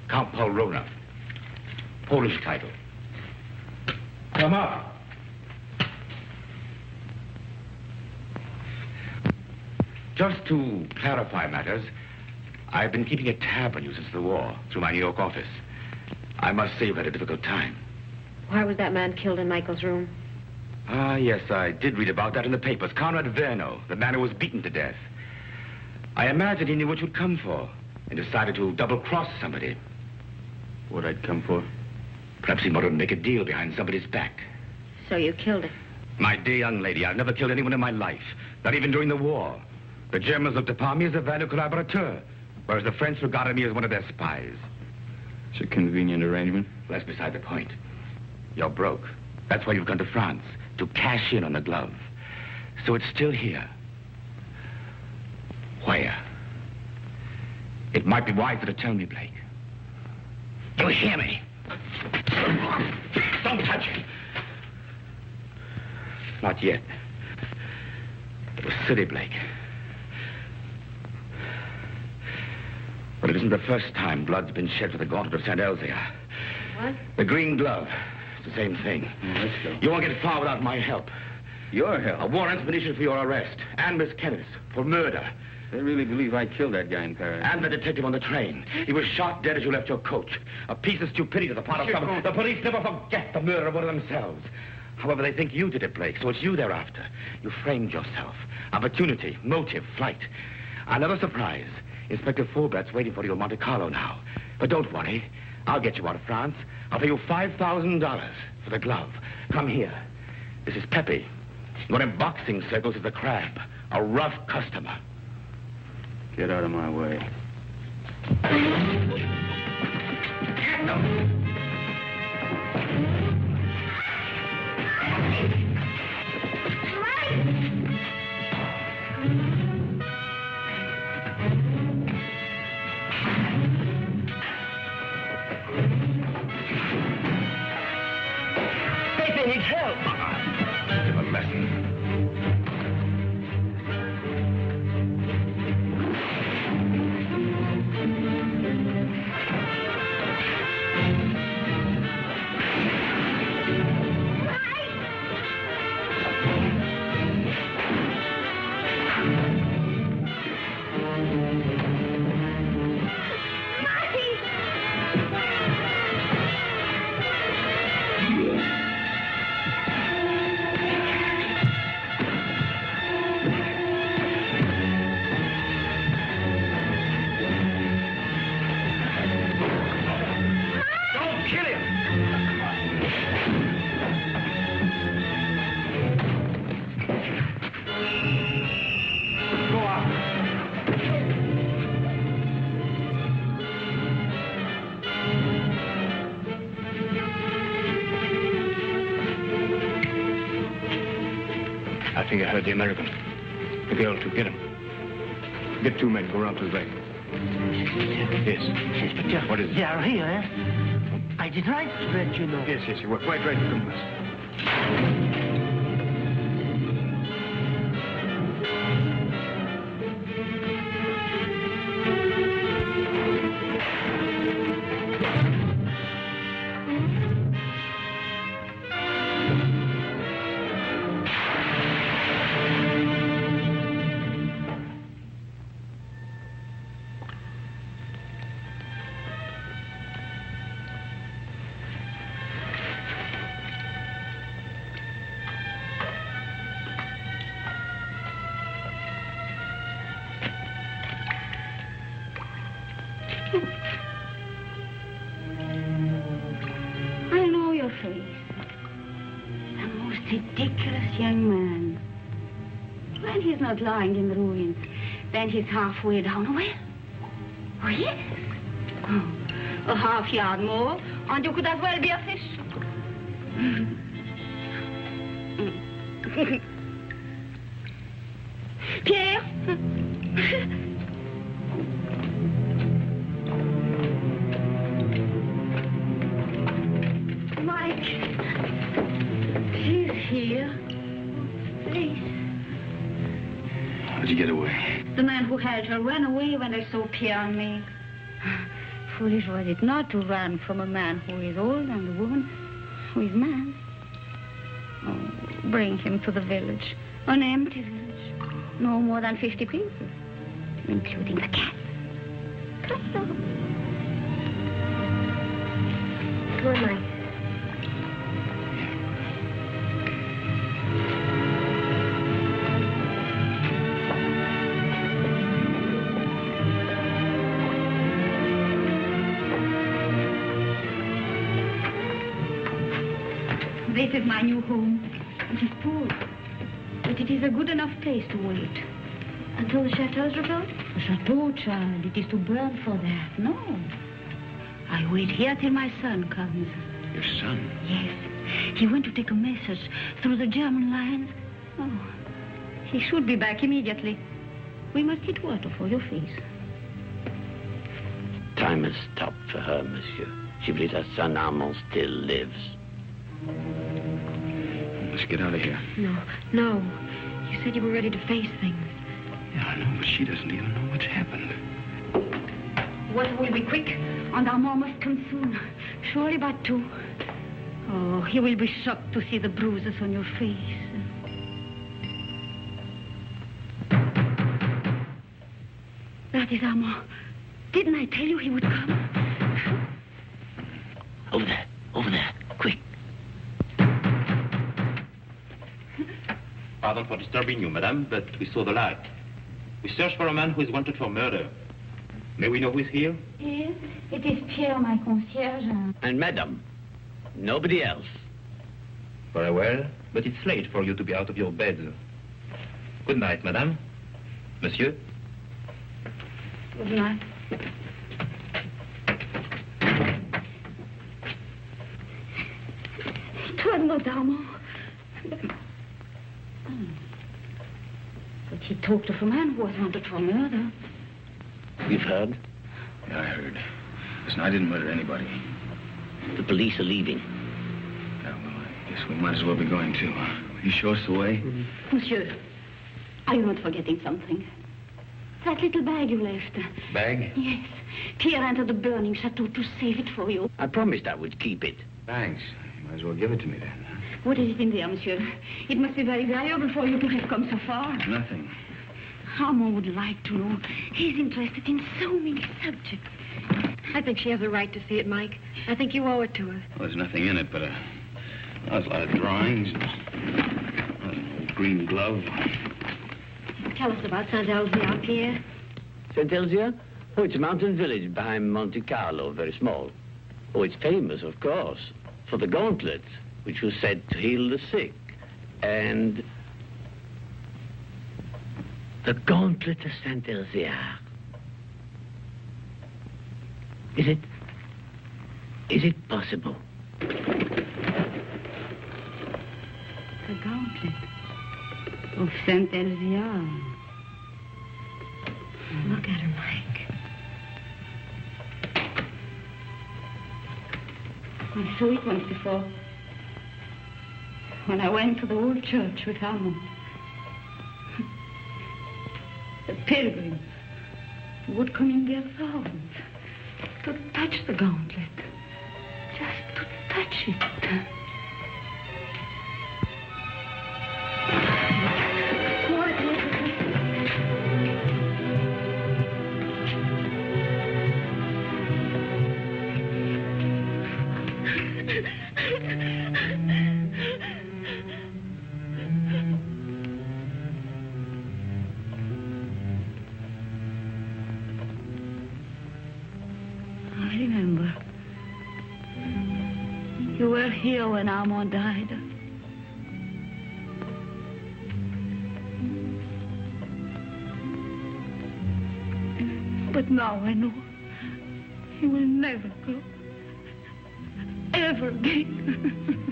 Speaker 3: Count Polrona. Polish title. Come up. Just to clarify matters, I've been keeping a tab on you since the war, through my New York office. I must say you've had a difficult time.
Speaker 8: Why was that man killed in Michael's room?
Speaker 3: Ah, yes, I did read about that in the papers. Conrad Verno, the man who was beaten to death. I imagined he knew what you'd come for and decided to double-cross somebody.
Speaker 2: What I'd come for?
Speaker 3: Perhaps he wanted to make a deal behind somebody's back.
Speaker 8: So you killed him?
Speaker 3: My dear young lady, I've never killed anyone in my life, not even during the war. The Germans looked upon me as a valued collaborateur, whereas the French regarded me as one of their spies.
Speaker 2: It's a convenient arrangement.
Speaker 3: Well, that's beside the point. You're broke. That's why you've gone to France, to cash in on the glove. So it's still here. Where? It might be wiser to tell me, Blake. You hear me? Don't touch it. Not yet. It was silly, Blake. But it isn't the first time blood's been shed for the gauntlet of St. Elzea.
Speaker 8: What?
Speaker 3: The green glove. It's the same thing.
Speaker 2: Let's go.
Speaker 3: You won't get far without my help.
Speaker 2: Your help?
Speaker 3: A warrant's been issued for your arrest. And Miss Kenneth for murder.
Speaker 2: They really believe I killed that guy in Paris.
Speaker 3: And the detective on the train. He was shot dead as you left your coach. A piece of stupidity on the part of some. The police never forget the murder of one of themselves. However, they think you did it, Blake, so it's you they're after. You framed yourself. Opportunity, motive, flight. Another surprise. Inspector Fulbert's waiting for you in Monte Carlo now. But don't worry. I'll get you out of France. I'll pay you $5,000 for the glove. Come here. This is Pepe. Known in boxing circles as the Crab. A rough customer.
Speaker 2: Get out of my way.
Speaker 3: No.
Speaker 14: Pepe needs help.
Speaker 3: Give a lesson.
Speaker 11: I think I heard the American. The girl too. Get him. Get two men. Go around to the back. Yes.
Speaker 14: Inspector.
Speaker 11: What is it?
Speaker 14: They are here, eh? I did right to let you know.
Speaker 11: Yes, you were quite right to come with us.
Speaker 4: I know your face. The most ridiculous young man. When he's not lying in the ruins, then he's halfway down a well. Oh, yes. Oh, a half yard more, and you could as well be a fish. Pierre? Mike. She's here. Please.
Speaker 2: How'd you get away?
Speaker 4: The man who held her ran away when they saw Pierre and me. Foolish was it not to run from a man who is old and a woman who is mad. Oh, bring him to the village. An empty village. No more than 50 people, including the cat. Come on, Mike. This is my new home. It is poor, but it is a good enough place to wait. Until the chateau is rebuilt? The chateau, child, it is to burn for that. No. I wait here till my son comes.
Speaker 2: Your son?
Speaker 4: Yes. He went to take a message through the German lines. Oh, he should be back immediately. We must get water for your face.
Speaker 5: Time has stopped for her, monsieur. She believes her son Armand still lives.
Speaker 2: Let's get out of here.
Speaker 8: No. You said you were ready to face things.
Speaker 2: Yeah, I know, but she doesn't even know what's happened.
Speaker 4: Water will be quick, and Armand must come soon. Surely by 2. Oh, he will be shocked to see the bruises on your face. That is Armand. Didn't I tell you he would come?
Speaker 5: Over there, quick.
Speaker 10: Pardon for disturbing you, madame, but we saw the light. We search for a man who is wanted for murder. May we know who is here?
Speaker 4: Yes, it is Pierre, my concierge.
Speaker 5: And madame, nobody else.
Speaker 10: Very well, but it's late for you to be out of your bed. Good night, madame. Monsieur?
Speaker 4: Good night. It was not Armand. But he talked of a man who was wanted for murder.
Speaker 5: You've heard?
Speaker 2: Yeah, I heard. Listen, I didn't murder anybody.
Speaker 5: The police are leaving.
Speaker 2: Yeah, well, I guess we might as well be going too. Will you show us the way?
Speaker 4: Monsieur, are you not forgetting something? That little bag you left.
Speaker 2: Bag?
Speaker 4: Yes. Pierre entered the burning chateau to save it for you.
Speaker 5: I promised I would keep it.
Speaker 2: Thanks. You might as well give it to me then.
Speaker 4: What is it in there, monsieur? It must be very valuable for you to have come so far.
Speaker 2: Nothing.
Speaker 4: Armand would like to know. He's interested in so many subjects.
Speaker 8: I think she has a right to see it, Mike. I think you owe it to her.
Speaker 2: Well, there's nothing in it but there's a lot of drawings. An old green glove.
Speaker 8: Tell us about Saint-Elzéar, Pierre.
Speaker 5: Saint-Elzéar? Oh, it's a mountain village behind Monte Carlo, very small. Oh, it's famous, of course, for the gauntlet, which was said to heal the sick. And the gauntlet of Saint-Elzéar. Is it possible?
Speaker 4: The gauntlet of Saint-Elzéar.
Speaker 8: Look at her, Mike.
Speaker 4: I saw it once before. When I went to the old church with Armand. The pilgrims would come in their thousands to touch the gauntlet. Just to touch it. here when Armand died. But now I know he will never go. Ever again.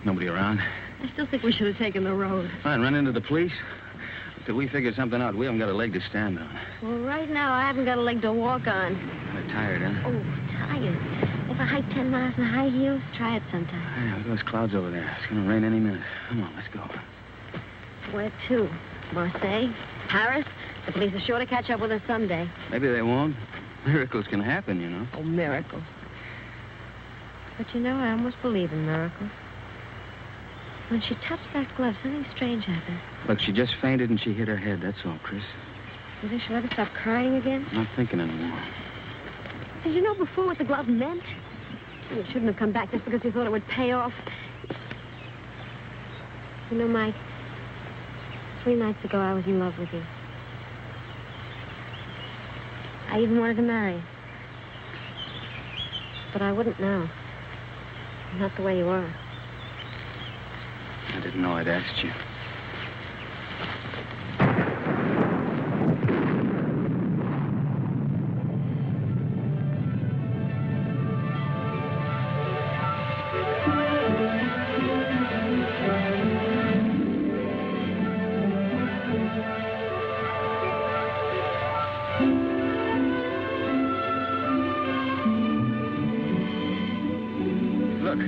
Speaker 2: Nobody around?
Speaker 8: I still think we should have taken the road.
Speaker 2: Fine, run into the police. Until we figure something out, we haven't got a leg to stand on.
Speaker 8: Well, right now, I haven't got a leg to walk on.
Speaker 2: Kind of tired, huh?
Speaker 8: Oh, tired. If I hike 10 miles in high heels, try it sometime.
Speaker 2: Yeah, look at those clouds over there. It's going to rain any minute. Come on, let's go.
Speaker 8: Where to? Marseille? Paris? The police are sure to catch up with us someday.
Speaker 2: Maybe they won't. Miracles can happen, you know.
Speaker 8: Oh, miracles. But you know, I almost believe in miracles. When she touched that glove, something strange happened.
Speaker 2: Look, she just fainted and she hit her head. That's all, Chris.
Speaker 8: You think she'll ever stop crying again?
Speaker 2: I'm not thinking anymore.
Speaker 8: Did you know before what the glove meant? You shouldn't have come back just because you thought it would pay off. You know, Mike, 3 nights ago I was in love with you. I even wanted to marry you. But I wouldn't now. Not the way you are.
Speaker 2: I didn't know I'd asked you. Look,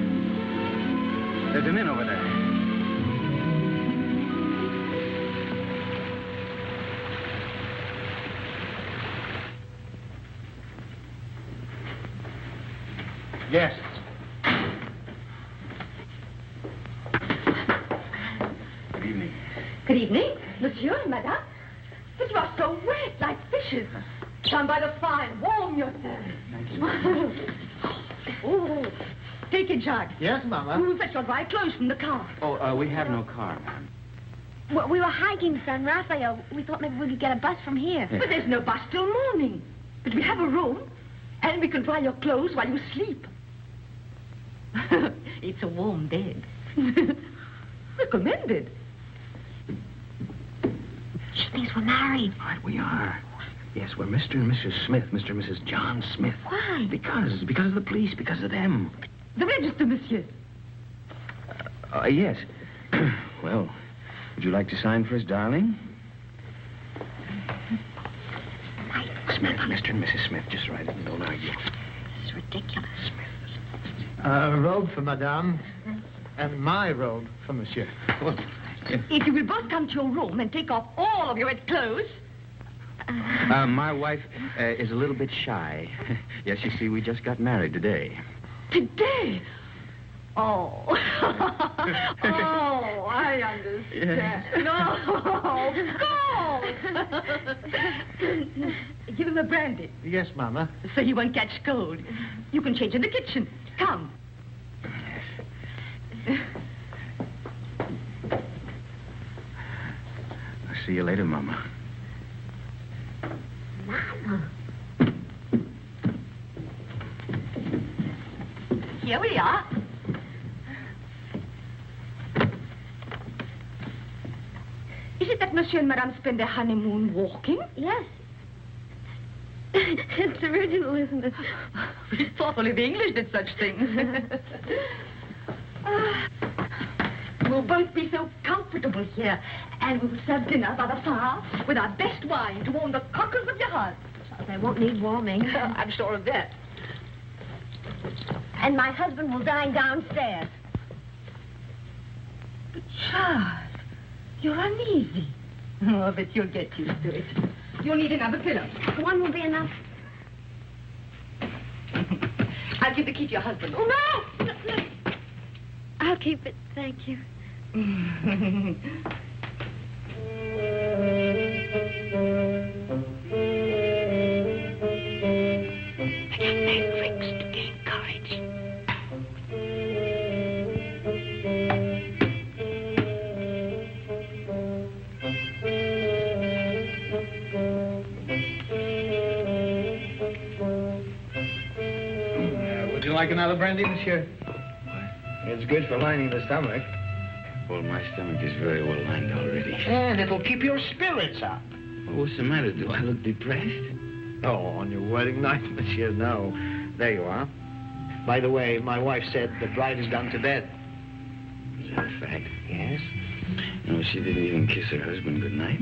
Speaker 2: there's an inn over there.
Speaker 15: Yes.
Speaker 2: Good evening.
Speaker 16: Good evening, monsieur and madame. But you are so wet, like fishes. Stand by the fire and warm yourselves.
Speaker 2: Thank you.
Speaker 16: Oh, take it, Jacques.
Speaker 15: Yes, Mama.
Speaker 16: We will fetch your dry clothes from the car.
Speaker 2: Oh, we have no car, ma'am.
Speaker 8: Well, we were hiking San Rafael. We thought maybe we could get a bus from here.
Speaker 16: But there's no bus till morning. But we have a room, and we can dry your clothes while you sleep. It's a warm bed. Recommended.
Speaker 8: She thinks we're married.
Speaker 15: Right, we are. Yes, we're Mr. and Mrs. Smith, Mr. and Mrs. John Smith.
Speaker 8: Why?
Speaker 15: Because of the police, because of them.
Speaker 16: The register, monsieur.
Speaker 2: Yes. Well, would you like to sign for us, darling?
Speaker 15: Smith, Mr. and Mrs. Smith, just write it and don't argue.
Speaker 8: This is ridiculous.
Speaker 15: A robe for Madame, and my robe for Monsieur.
Speaker 2: Well,
Speaker 16: if you will both come to your room and take off all of your wet clothes.
Speaker 2: My wife is a little bit shy. Yes, you see, we just got married today.
Speaker 16: Today? Oh. Oh, I understand. No, go! Give him a brandy.
Speaker 15: Yes, Mama.
Speaker 16: So he won't catch cold. You can change in the kitchen. Come.
Speaker 2: I'll see you later, Mama.
Speaker 8: Mama.
Speaker 16: Here we are. Is it that Monsieur and Madame spend their honeymoon walking?
Speaker 8: Yes. It's original, isn't it?
Speaker 16: We thought only the English did such things. We'll both be so comfortable here, and we will serve dinner by the fire with our best wine to warm the cockles of your heart.
Speaker 8: They won't need warming.
Speaker 16: I'm sure of that.
Speaker 8: And my husband will dine downstairs.
Speaker 16: But Charles, you're uneasy. Oh, but you'll get used to it. You'll need another pillow.
Speaker 8: One will be enough.
Speaker 16: I'll give the key to your husband.
Speaker 8: Oh, no! I'll keep it, thank you.
Speaker 15: you like another brandy, monsieur? It's good for lining the stomach.
Speaker 2: Well, my stomach is very well lined already.
Speaker 15: And it'll keep your spirits up.
Speaker 2: Well, what's the matter? Do I look depressed?
Speaker 15: Oh, on your wedding night, monsieur, no. There you are. By the way, my wife said the bride has gone to bed.
Speaker 2: Is that a fact?
Speaker 15: Yes.
Speaker 2: No, she didn't even kiss her husband goodnight.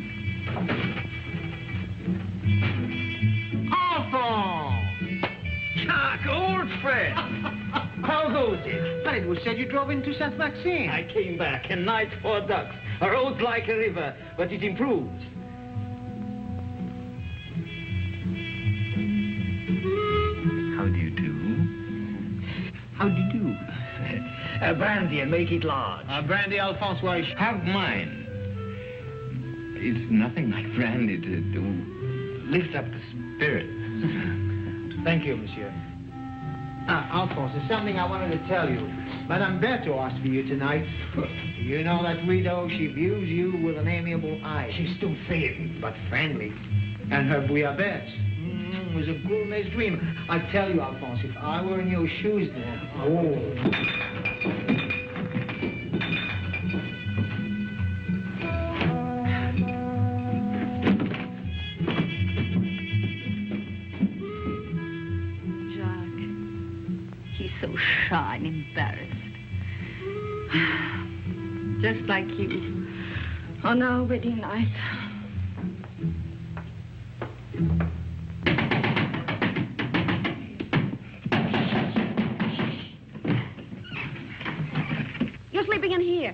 Speaker 15: Alphonse! Chuck, old friend! How goes it? But it was said you drove into Saint Maxime.
Speaker 14: I came back, and night for ducks. A road like a river, but it improves.
Speaker 2: How do you do? How do you do?
Speaker 14: A brandy and make it large.
Speaker 15: Brandy, Alphonse, why?
Speaker 2: Have mine. It's nothing like brandy to lift up the spirit.
Speaker 15: Thank you, monsieur. Alphonse, there's something I wanted to tell you. Madame Berthaud asked for you tonight. You know that widow, she views you with an amiable eye.
Speaker 14: She's too thin, but friendly.
Speaker 15: And her bouillabaisse was a gourmet's dream. I tell you, Alphonse, if I were in your shoes then... Oh.
Speaker 4: So shy and embarrassed. Just like you on our wedding night.
Speaker 8: You're sleeping in here.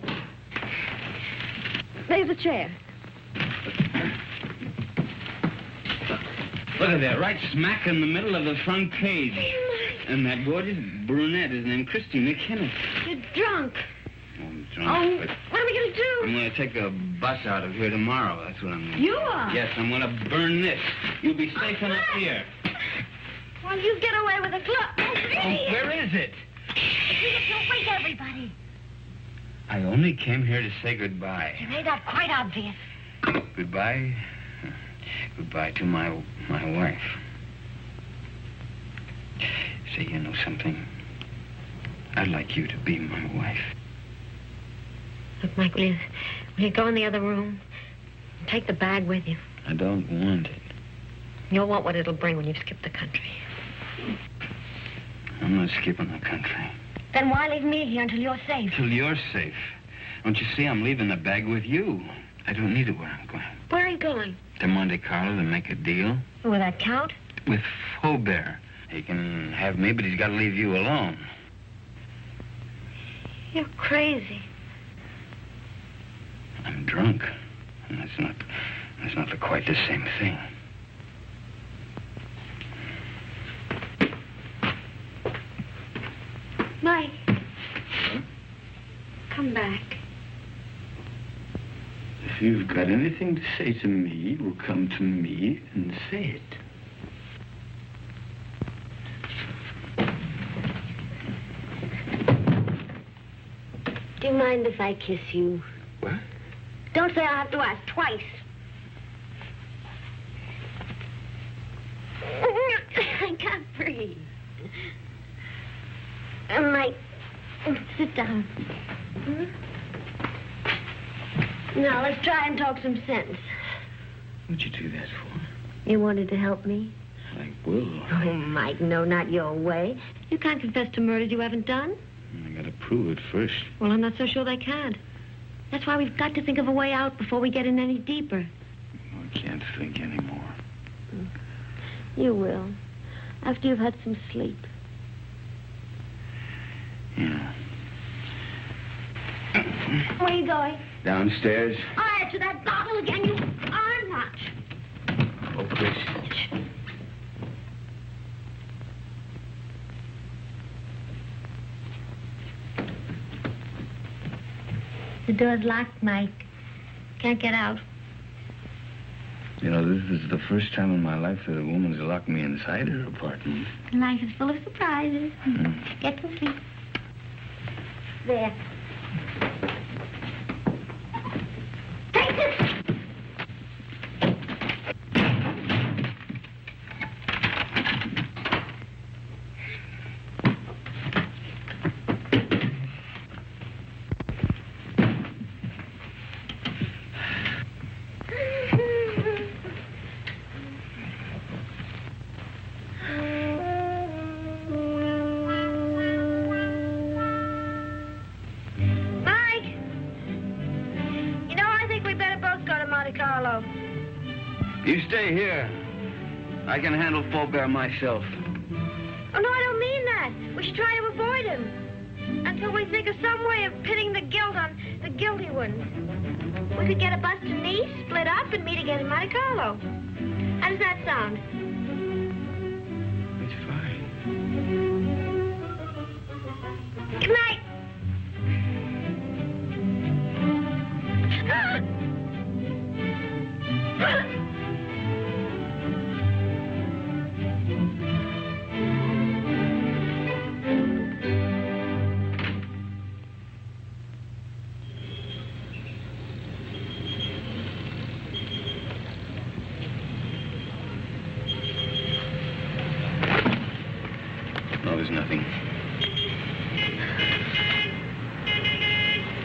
Speaker 8: There's a chair.
Speaker 2: Look at that, right smack in the middle of the front page. And that gorgeous brunette is named Christine McKenna.
Speaker 8: You're drunk.
Speaker 2: Oh, I'm drunk.
Speaker 8: Oh,
Speaker 2: but
Speaker 8: what are we going to do?
Speaker 2: I'm going to take a bus out of here tomorrow. That's what I'm going to do.
Speaker 8: You are?
Speaker 2: Yes, I'm going to burn this. You'll be safe enough here.
Speaker 8: Well, you get away with a club. Oh,
Speaker 2: where is it?
Speaker 16: You'll wake everybody.
Speaker 2: I only came here to say goodbye.
Speaker 16: You made that quite obvious.
Speaker 2: Goodbye? Goodbye to my wife. Say, you know something? I'd like you to be my wife.
Speaker 8: Look, Mike, will you go in the other room? Take the bag with you.
Speaker 2: I don't want it.
Speaker 8: You'll want what it'll bring when you've skipped the country.
Speaker 2: I'm not skipping the country.
Speaker 16: Then why leave me here until you're safe?
Speaker 2: Till you're safe. Don't you see I'm leaving the bag with you? I don't need it where I'm going.
Speaker 8: Where are you going?
Speaker 2: To Monte Carlo to make a deal.
Speaker 8: Will that count?
Speaker 2: With Faubert. He can have me, but he's got to leave you alone.
Speaker 8: You're crazy.
Speaker 2: I'm drunk. And that's not quite the same thing.
Speaker 8: Mike. Huh? Come back.
Speaker 2: If you've got anything to say to me, well, come to me and say it.
Speaker 8: Do you mind if I kiss you?
Speaker 2: What?
Speaker 16: Don't say I'll have to ask twice.
Speaker 8: I can't breathe. Mike, sit down. Hmm? Now, let's try and talk some sense.
Speaker 2: What'd you do that for?
Speaker 8: You wanted to help me?
Speaker 2: I will.
Speaker 8: Oh, Mike, no, not your way. You can't confess to murders you haven't done.
Speaker 2: I gotta prove it first.
Speaker 8: Well, I'm not so sure they can't. That's why we've got to think of a way out before we get in any deeper.
Speaker 2: I can't think anymore.
Speaker 8: You will. After you've had some sleep.
Speaker 2: Yeah.
Speaker 16: Where are you going?
Speaker 2: Downstairs.
Speaker 16: To that bottle again, you are not.
Speaker 2: Oh, Chris.
Speaker 8: The door's locked, Mike. Can't get out.
Speaker 2: You know, this is the first time in my life that a woman's locked me inside her apartment.
Speaker 8: Life is full of surprises. Get to sleep. There. Take this!
Speaker 2: You stay here. I can handle Faubert myself.
Speaker 8: Oh, no, I don't mean that. We should try to avoid him until we think of some way of pitting the guilt on the guilty ones. We could get a bus to Nice, split up, and meet again in Monte Carlo. How does that sound?
Speaker 2: It's fine.
Speaker 8: Good night.
Speaker 2: No, there's nothing.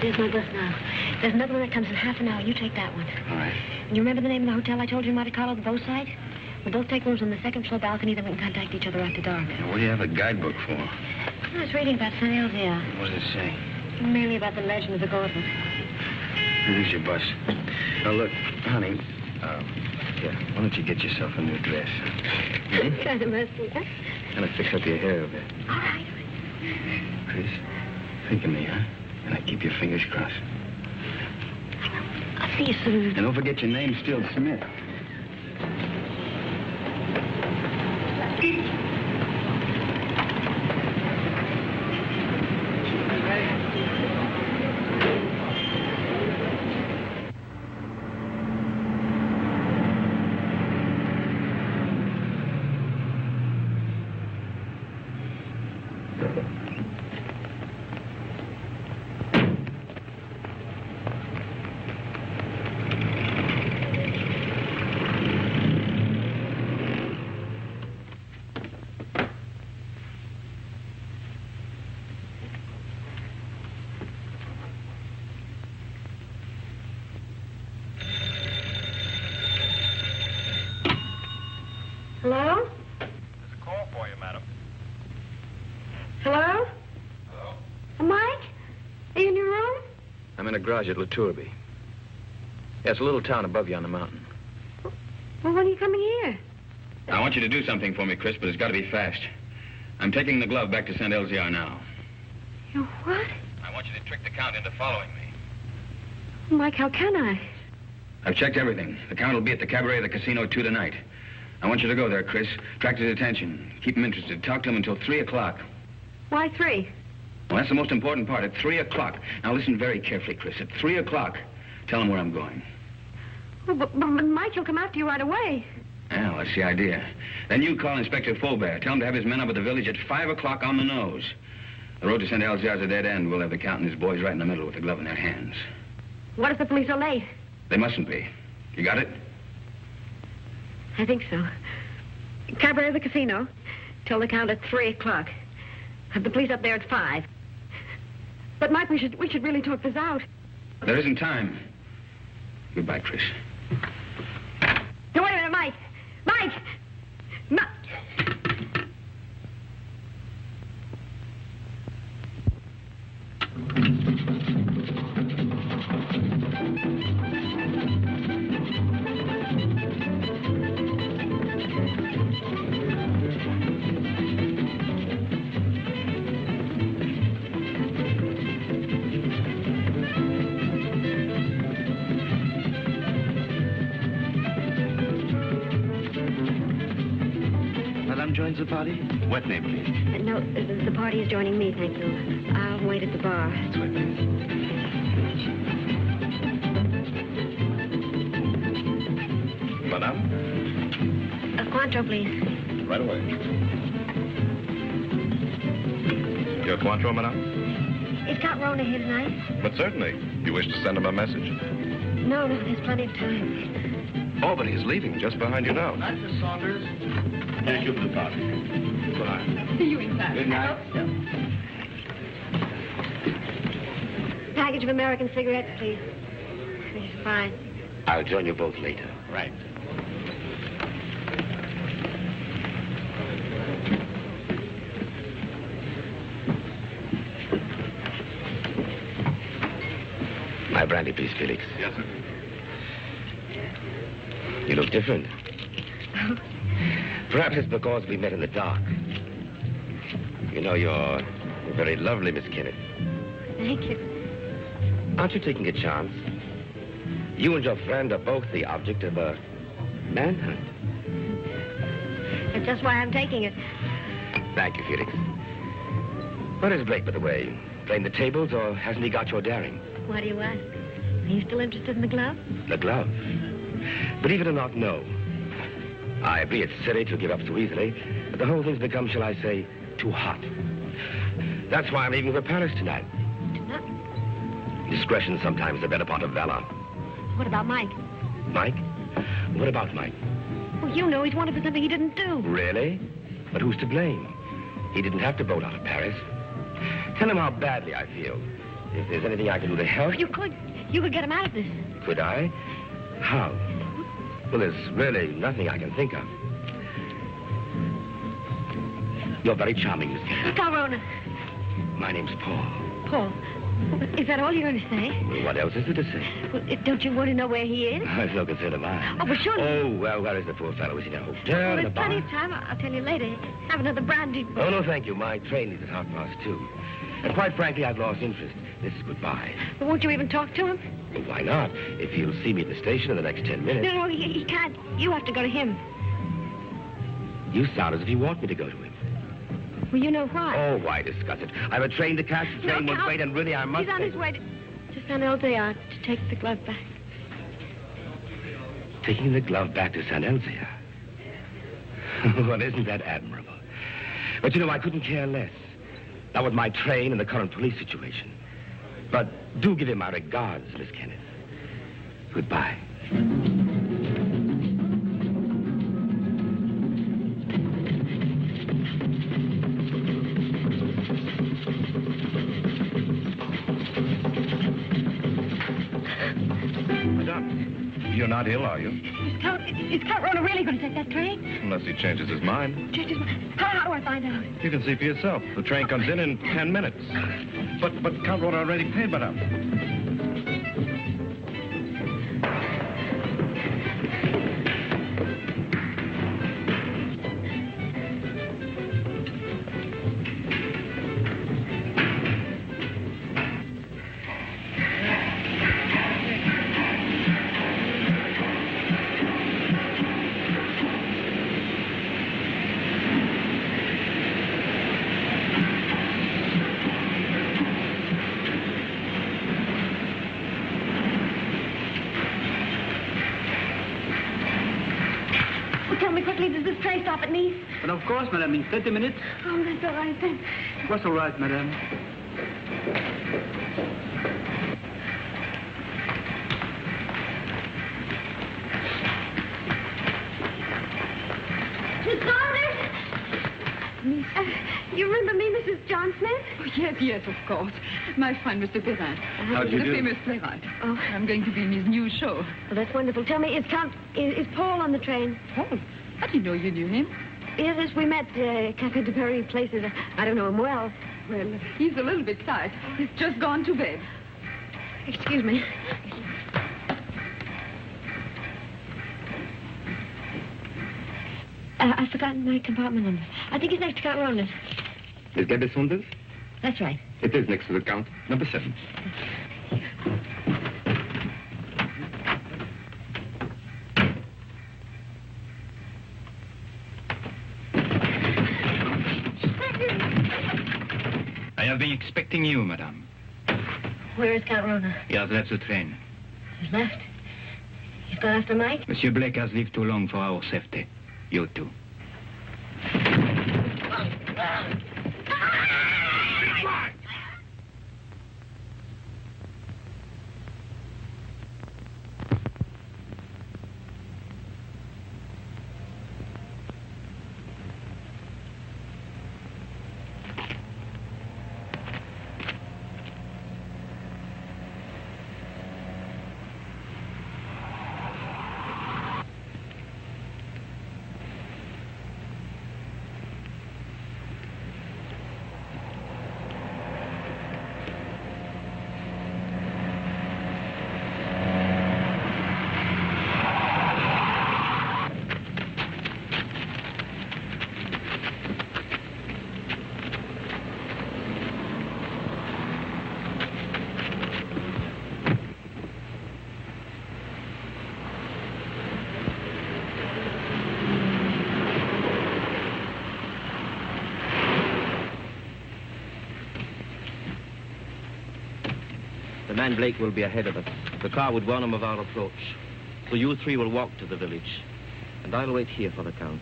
Speaker 8: There's my bus now. There's another one that comes in half an hour. You take that one.
Speaker 2: All right.
Speaker 8: You remember the name of the hotel I told you in Monte Carlo, the boat site? We'll both take rooms on the second floor balcony, then we can contact each other after dark.
Speaker 2: Now, what do you have a guidebook for?
Speaker 8: I was reading about St. Elzea.
Speaker 2: What does it say?
Speaker 8: Mainly about the legend of the gauntlet.
Speaker 2: Here's your bus. Now, look, honey, here, why don't you get yourself a new dress?
Speaker 8: Kind of messy, huh?
Speaker 2: Kind of fix up your hair a bit.
Speaker 8: All right.
Speaker 2: Chris, think of me, huh? And I keep your fingers crossed.
Speaker 8: I'll see you soon.
Speaker 2: And don't forget your name's still Smith.
Speaker 8: Hello?
Speaker 10: There's a call for you, madam.
Speaker 8: Hello?
Speaker 10: Hello?
Speaker 8: Mike? Are you in your room?
Speaker 2: I'm in a garage at La Tourby. Yeah, it's a little town above you on the mountain.
Speaker 8: Well, when are you coming here?
Speaker 2: I want you to do something for me, Chris, but it's got to be fast. I'm taking the glove back to St. Elzea now.
Speaker 8: You what?
Speaker 2: I want you to trick the Count into following me.
Speaker 8: Mike, how can I?
Speaker 2: I've checked everything. The Count will be at the cabaret of the casino 2 tonight. I want you to go there, Chris. Attract his attention. Keep him interested. Talk to him until 3 o'clock.
Speaker 8: Why 3?
Speaker 2: Well, that's the most important part. At 3 o'clock. Now, listen very carefully, Chris. At 3 o'clock, tell him where I'm going.
Speaker 8: Well, but Mike, he'll come after you right away.
Speaker 2: Well, that's the idea. Then you call Inspector Faubert. Tell him to have his men up at the village at 5 o'clock on the nose. The road to St. Elzea is a dead end. We'll have the Count and his boys right in the middle with the glove in their hands.
Speaker 8: What if the police are late?
Speaker 2: They mustn't be. You got it?
Speaker 8: I think so. Cabaret of the casino. Tell the Count at 3 o'clock. Have the police up there at 5. But, Mike, we should really talk this out.
Speaker 2: There isn't time. Goodbye, Chris.
Speaker 8: No, wait a minute, Mike. Mike!
Speaker 2: Joins the party? What name, please?
Speaker 8: No, the party is joining me, thank you. I'll wait at the bar.
Speaker 2: That's right, please.
Speaker 10: Madame?
Speaker 8: A Cointreau, please.
Speaker 10: Right away. Your Cointreau, madame?
Speaker 8: Is Count Rona here tonight?
Speaker 10: But certainly. You wish to send him a message?
Speaker 8: No, there's plenty of time.
Speaker 10: Oh, but he's leaving just behind you now.
Speaker 15: Night, Miss Saunders.
Speaker 6: Thank you for the party. Good night.
Speaker 12: See you in time.
Speaker 6: Good night.
Speaker 8: Package of American cigarettes, please. This is fine.
Speaker 2: I'll join you both later.
Speaker 6: Right.
Speaker 2: My brandy, please, Felix.
Speaker 6: Yes, sir.
Speaker 3: You look different. Perhaps it's because we met in the dark. You know, you're very lovely, Miss Kenneth.
Speaker 8: Thank you.
Speaker 3: Aren't you taking a chance? You and your friend are both the object of a manhunt.
Speaker 8: That's just why I'm taking it.
Speaker 3: Thank you, Felix. Where is Blake, by the way? Playing the tables, or hasn't he got your daring?
Speaker 8: Why do you ask? Are you still interested in the glove?
Speaker 3: The glove? Believe it or not, no. I agree it's silly to give up so easily, but the whole thing's become, shall I say, too hot. That's why I'm leaving for Paris tonight.
Speaker 8: Tonight?
Speaker 3: Discretion sometimes the better part of valor.
Speaker 8: What about Mike?
Speaker 3: Mike? What about Mike?
Speaker 8: Well, you know he's wanted for something he didn't do.
Speaker 3: Really? But who's to blame? He didn't have to bolt out of Paris. Tell him how badly I feel. If there's anything I can do to help...
Speaker 8: You could get him out of this.
Speaker 3: Could I? How? Well, there's really nothing I can think of. You're very charming, Miss Kennedy.
Speaker 8: Corona.
Speaker 3: My name's Paul.
Speaker 8: Paul. Is that all you're going to say?
Speaker 3: Well, what else is there to say?
Speaker 8: Well, don't you want to know where he is?
Speaker 3: It's no concern of mine.
Speaker 8: Oh, but surely...
Speaker 3: Oh, well, where is the poor fellow? Is he in a hotel, in a
Speaker 8: there's
Speaker 3: bar?
Speaker 8: plenty of time. I'll tell you later. Have another brandy.
Speaker 3: Oh, no, thank you. My train leaves at 2:30. And quite frankly, I've lost interest. This is goodbye.
Speaker 8: But won't you even talk to him?
Speaker 3: Well, why not? If he'll see me at the station in the next 10 minutes.
Speaker 8: No, he can't. You have to go to him.
Speaker 3: You sound as if you want me to go to him.
Speaker 8: Well, you know why.
Speaker 3: Oh, why discuss it? I have a train to catch. The train won't wait, and really, I must...
Speaker 8: He's on his way to San Elzea to take the glove back.
Speaker 3: Taking the glove back to San Elzea? Well, isn't that admirable? But, you know, I couldn't care less. Not with my train and the current police situation. But do give him my regards, Miss Kenneth. Goodbye.
Speaker 10: Madame, you're not ill, are you?
Speaker 8: Is Count Rona really going to take that train?
Speaker 10: Unless he changes his mind.
Speaker 8: Change his mind? How do I find out?
Speaker 10: You can see for yourself. The train comes in 10 minutes. But Count Rona already paid, madame.
Speaker 8: Stop at Nice?
Speaker 17: But of course, madame, in 30 minutes.
Speaker 8: Oh, that's all right, then.
Speaker 17: What's all right, madame?
Speaker 8: Miss Saunders? You remember me, Mrs. John Smith?
Speaker 12: Oh, yes, of course. My friend, Mr. Perrin.
Speaker 10: How do you do?
Speaker 12: The famous playwright.
Speaker 8: Oh.
Speaker 12: I'm going to be in his new show.
Speaker 8: Well, that's wonderful. Tell me, is Paul on the train?
Speaker 12: Paul? How do you know you knew him?
Speaker 8: Yes, we met Café de Paris places. I don't know him well.
Speaker 12: Well, he's a little bit tired. He's just gone to bed.
Speaker 8: Excuse me. I've forgotten my compartment number. I think it's next to Count Rona.
Speaker 10: Is that the Saunders?
Speaker 8: That's right.
Speaker 10: It is next to the Count. Number 7.
Speaker 17: I have been expecting you, madame.
Speaker 8: Where is Count Rona?
Speaker 17: He has left the train.
Speaker 8: He's left? He's gone after Mike?
Speaker 17: Monsieur Blake has lived too long for our safety. You too.
Speaker 10: The man Blake will be ahead of us. The car would warn him of our approach. So you three will walk to the village. And I'll wait here for the Count.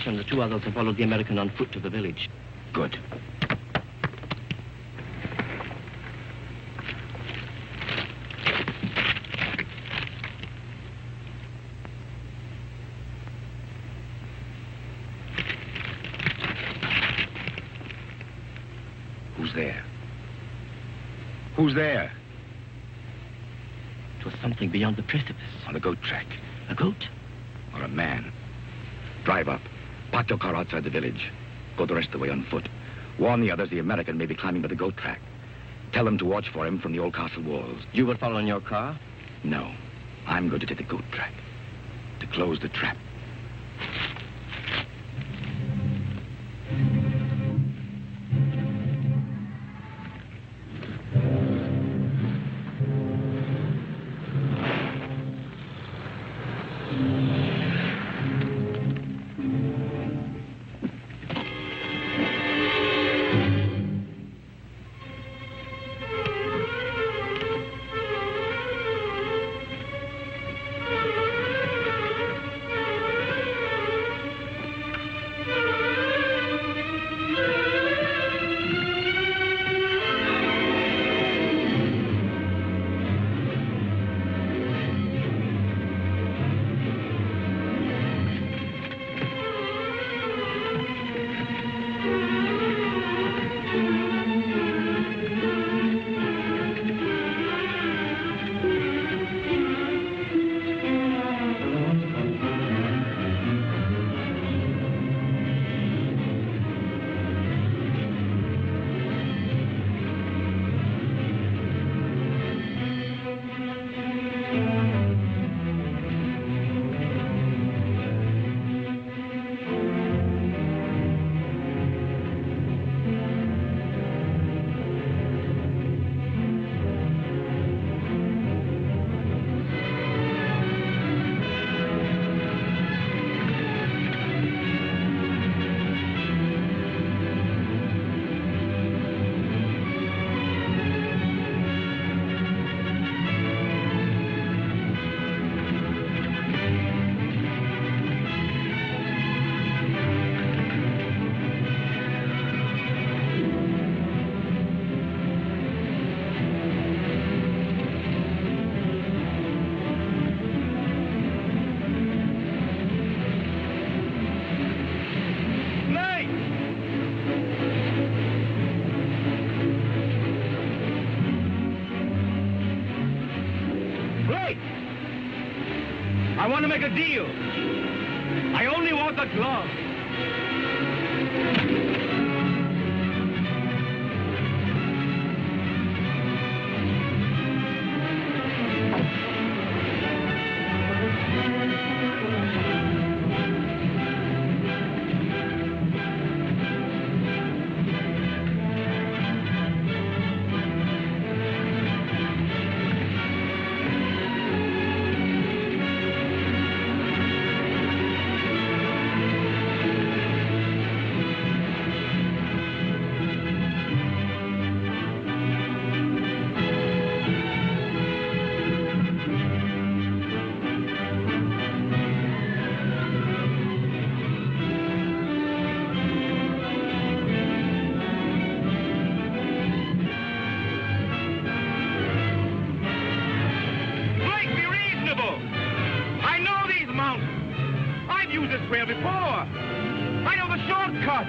Speaker 10: And the two others have followed the American on foot to the village.
Speaker 2: Good. Who's there? Who's there?
Speaker 10: It was something beyond the precipice.
Speaker 2: On the goat track.
Speaker 10: A goat?
Speaker 2: Or a man. Drive up. Park your car outside the village. Go the rest of the way on foot. Warn the others the American may be climbing by the goat track. Tell them to watch for him from the old castle walls.
Speaker 10: You will follow in your car?
Speaker 2: No. I'm going to take the goat track. To close the trap.
Speaker 9: I want to make a deal. I only want the glove. used this rail before. I know the shortcut.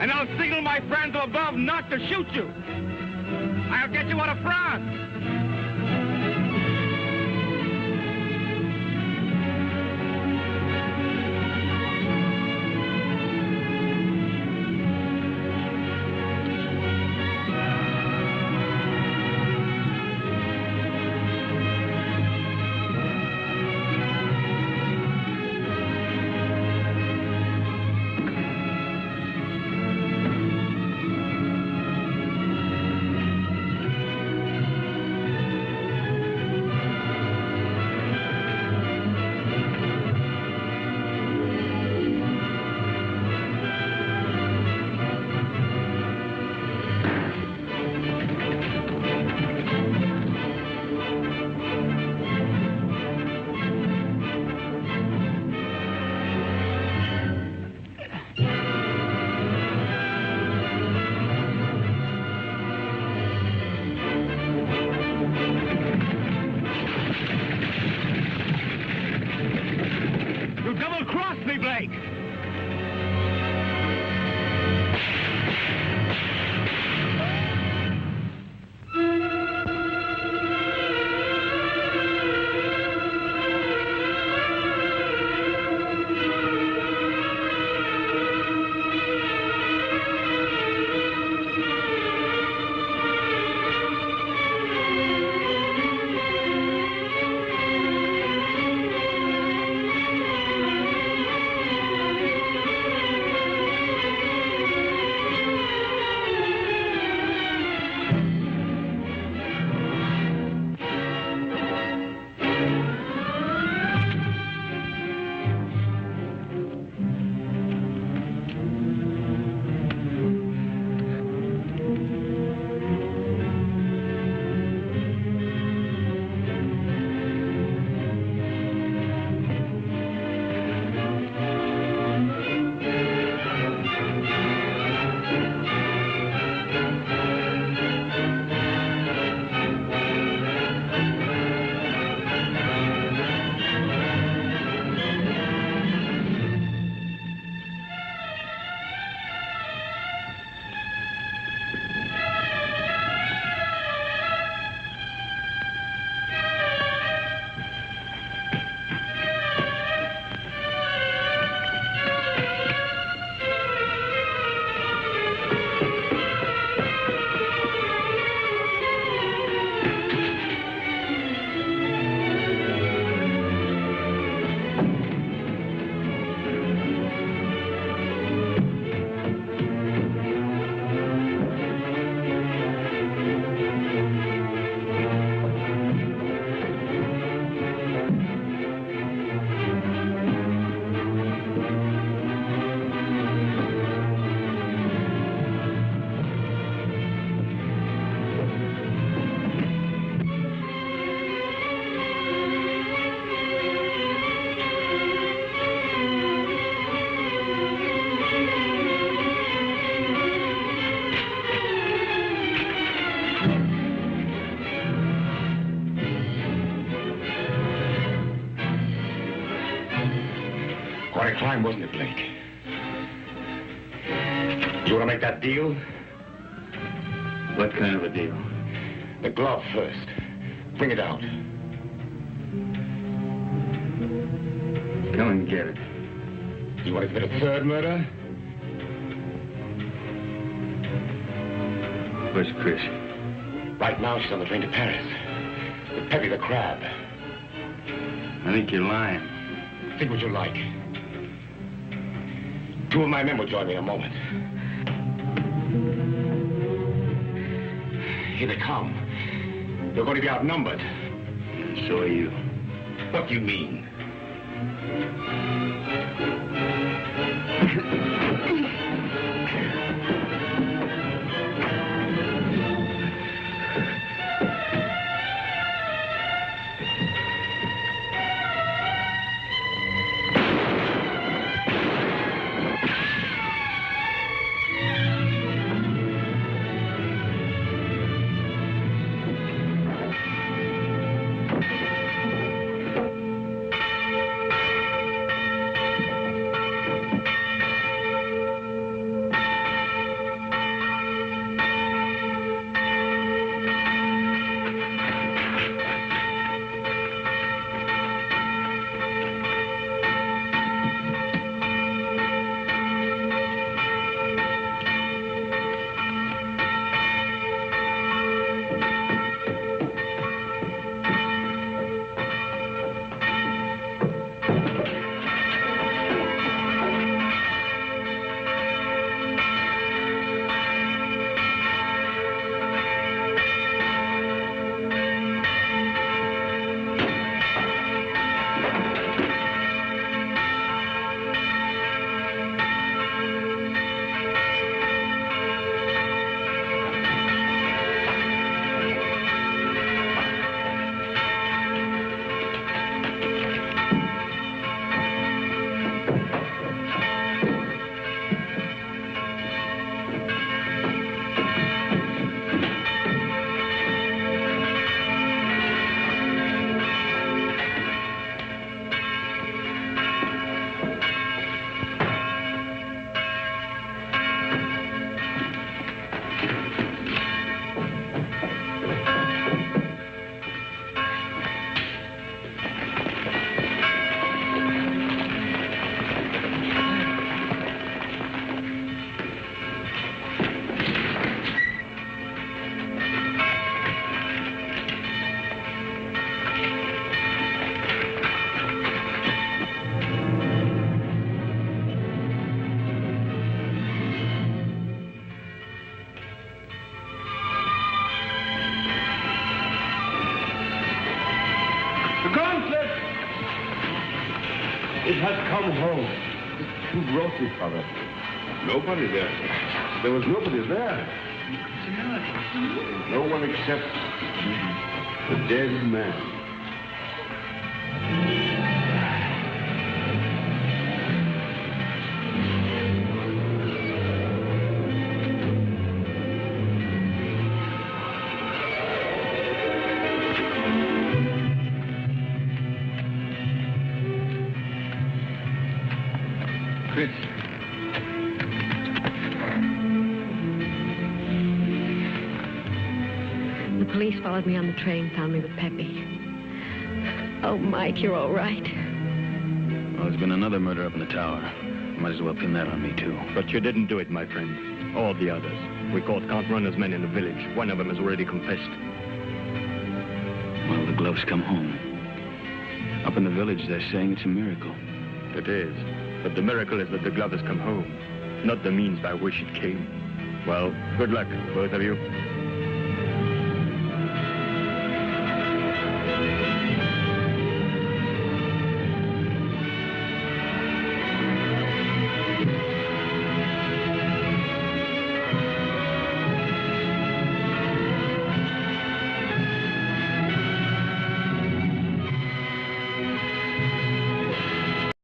Speaker 9: And I'll signal my friends above not to shoot you. I'll get you out of France.
Speaker 3: Quite a climb, wasn't it, Blake? You want to make that deal?
Speaker 2: What kind of a deal?
Speaker 3: The glove first. Bring it out.
Speaker 2: Go and get it.
Speaker 3: You want to commit a third murder?
Speaker 2: Where's Chris?
Speaker 3: Right now, she's on the train to Paris. With Peppy the Crab.
Speaker 2: I think you're lying.
Speaker 3: Think what you like. 2 of my men will join me in a moment. Here they come. They're going to be outnumbered.
Speaker 2: So are you.
Speaker 3: What do you mean?
Speaker 13: It has come home. Who brought it, Father? Nobody there. There was nobody there. No one except the dead man.
Speaker 2: Chris.
Speaker 8: The police followed me on the train, found me with Peppy. Oh, Mike, you're all right.
Speaker 2: Well, there's been another murder up in the tower. Might as well pin that on me, too.
Speaker 11: But you didn't do it, my friend. All the others. We caught Count-Runner's men in the village. One of them has already confessed.
Speaker 2: Well, the gloves come home. Up in the village, they're saying it's a miracle.
Speaker 11: It is. But the miracle is that the glove has come home, not the means by which it came. Well, good luck, both of you.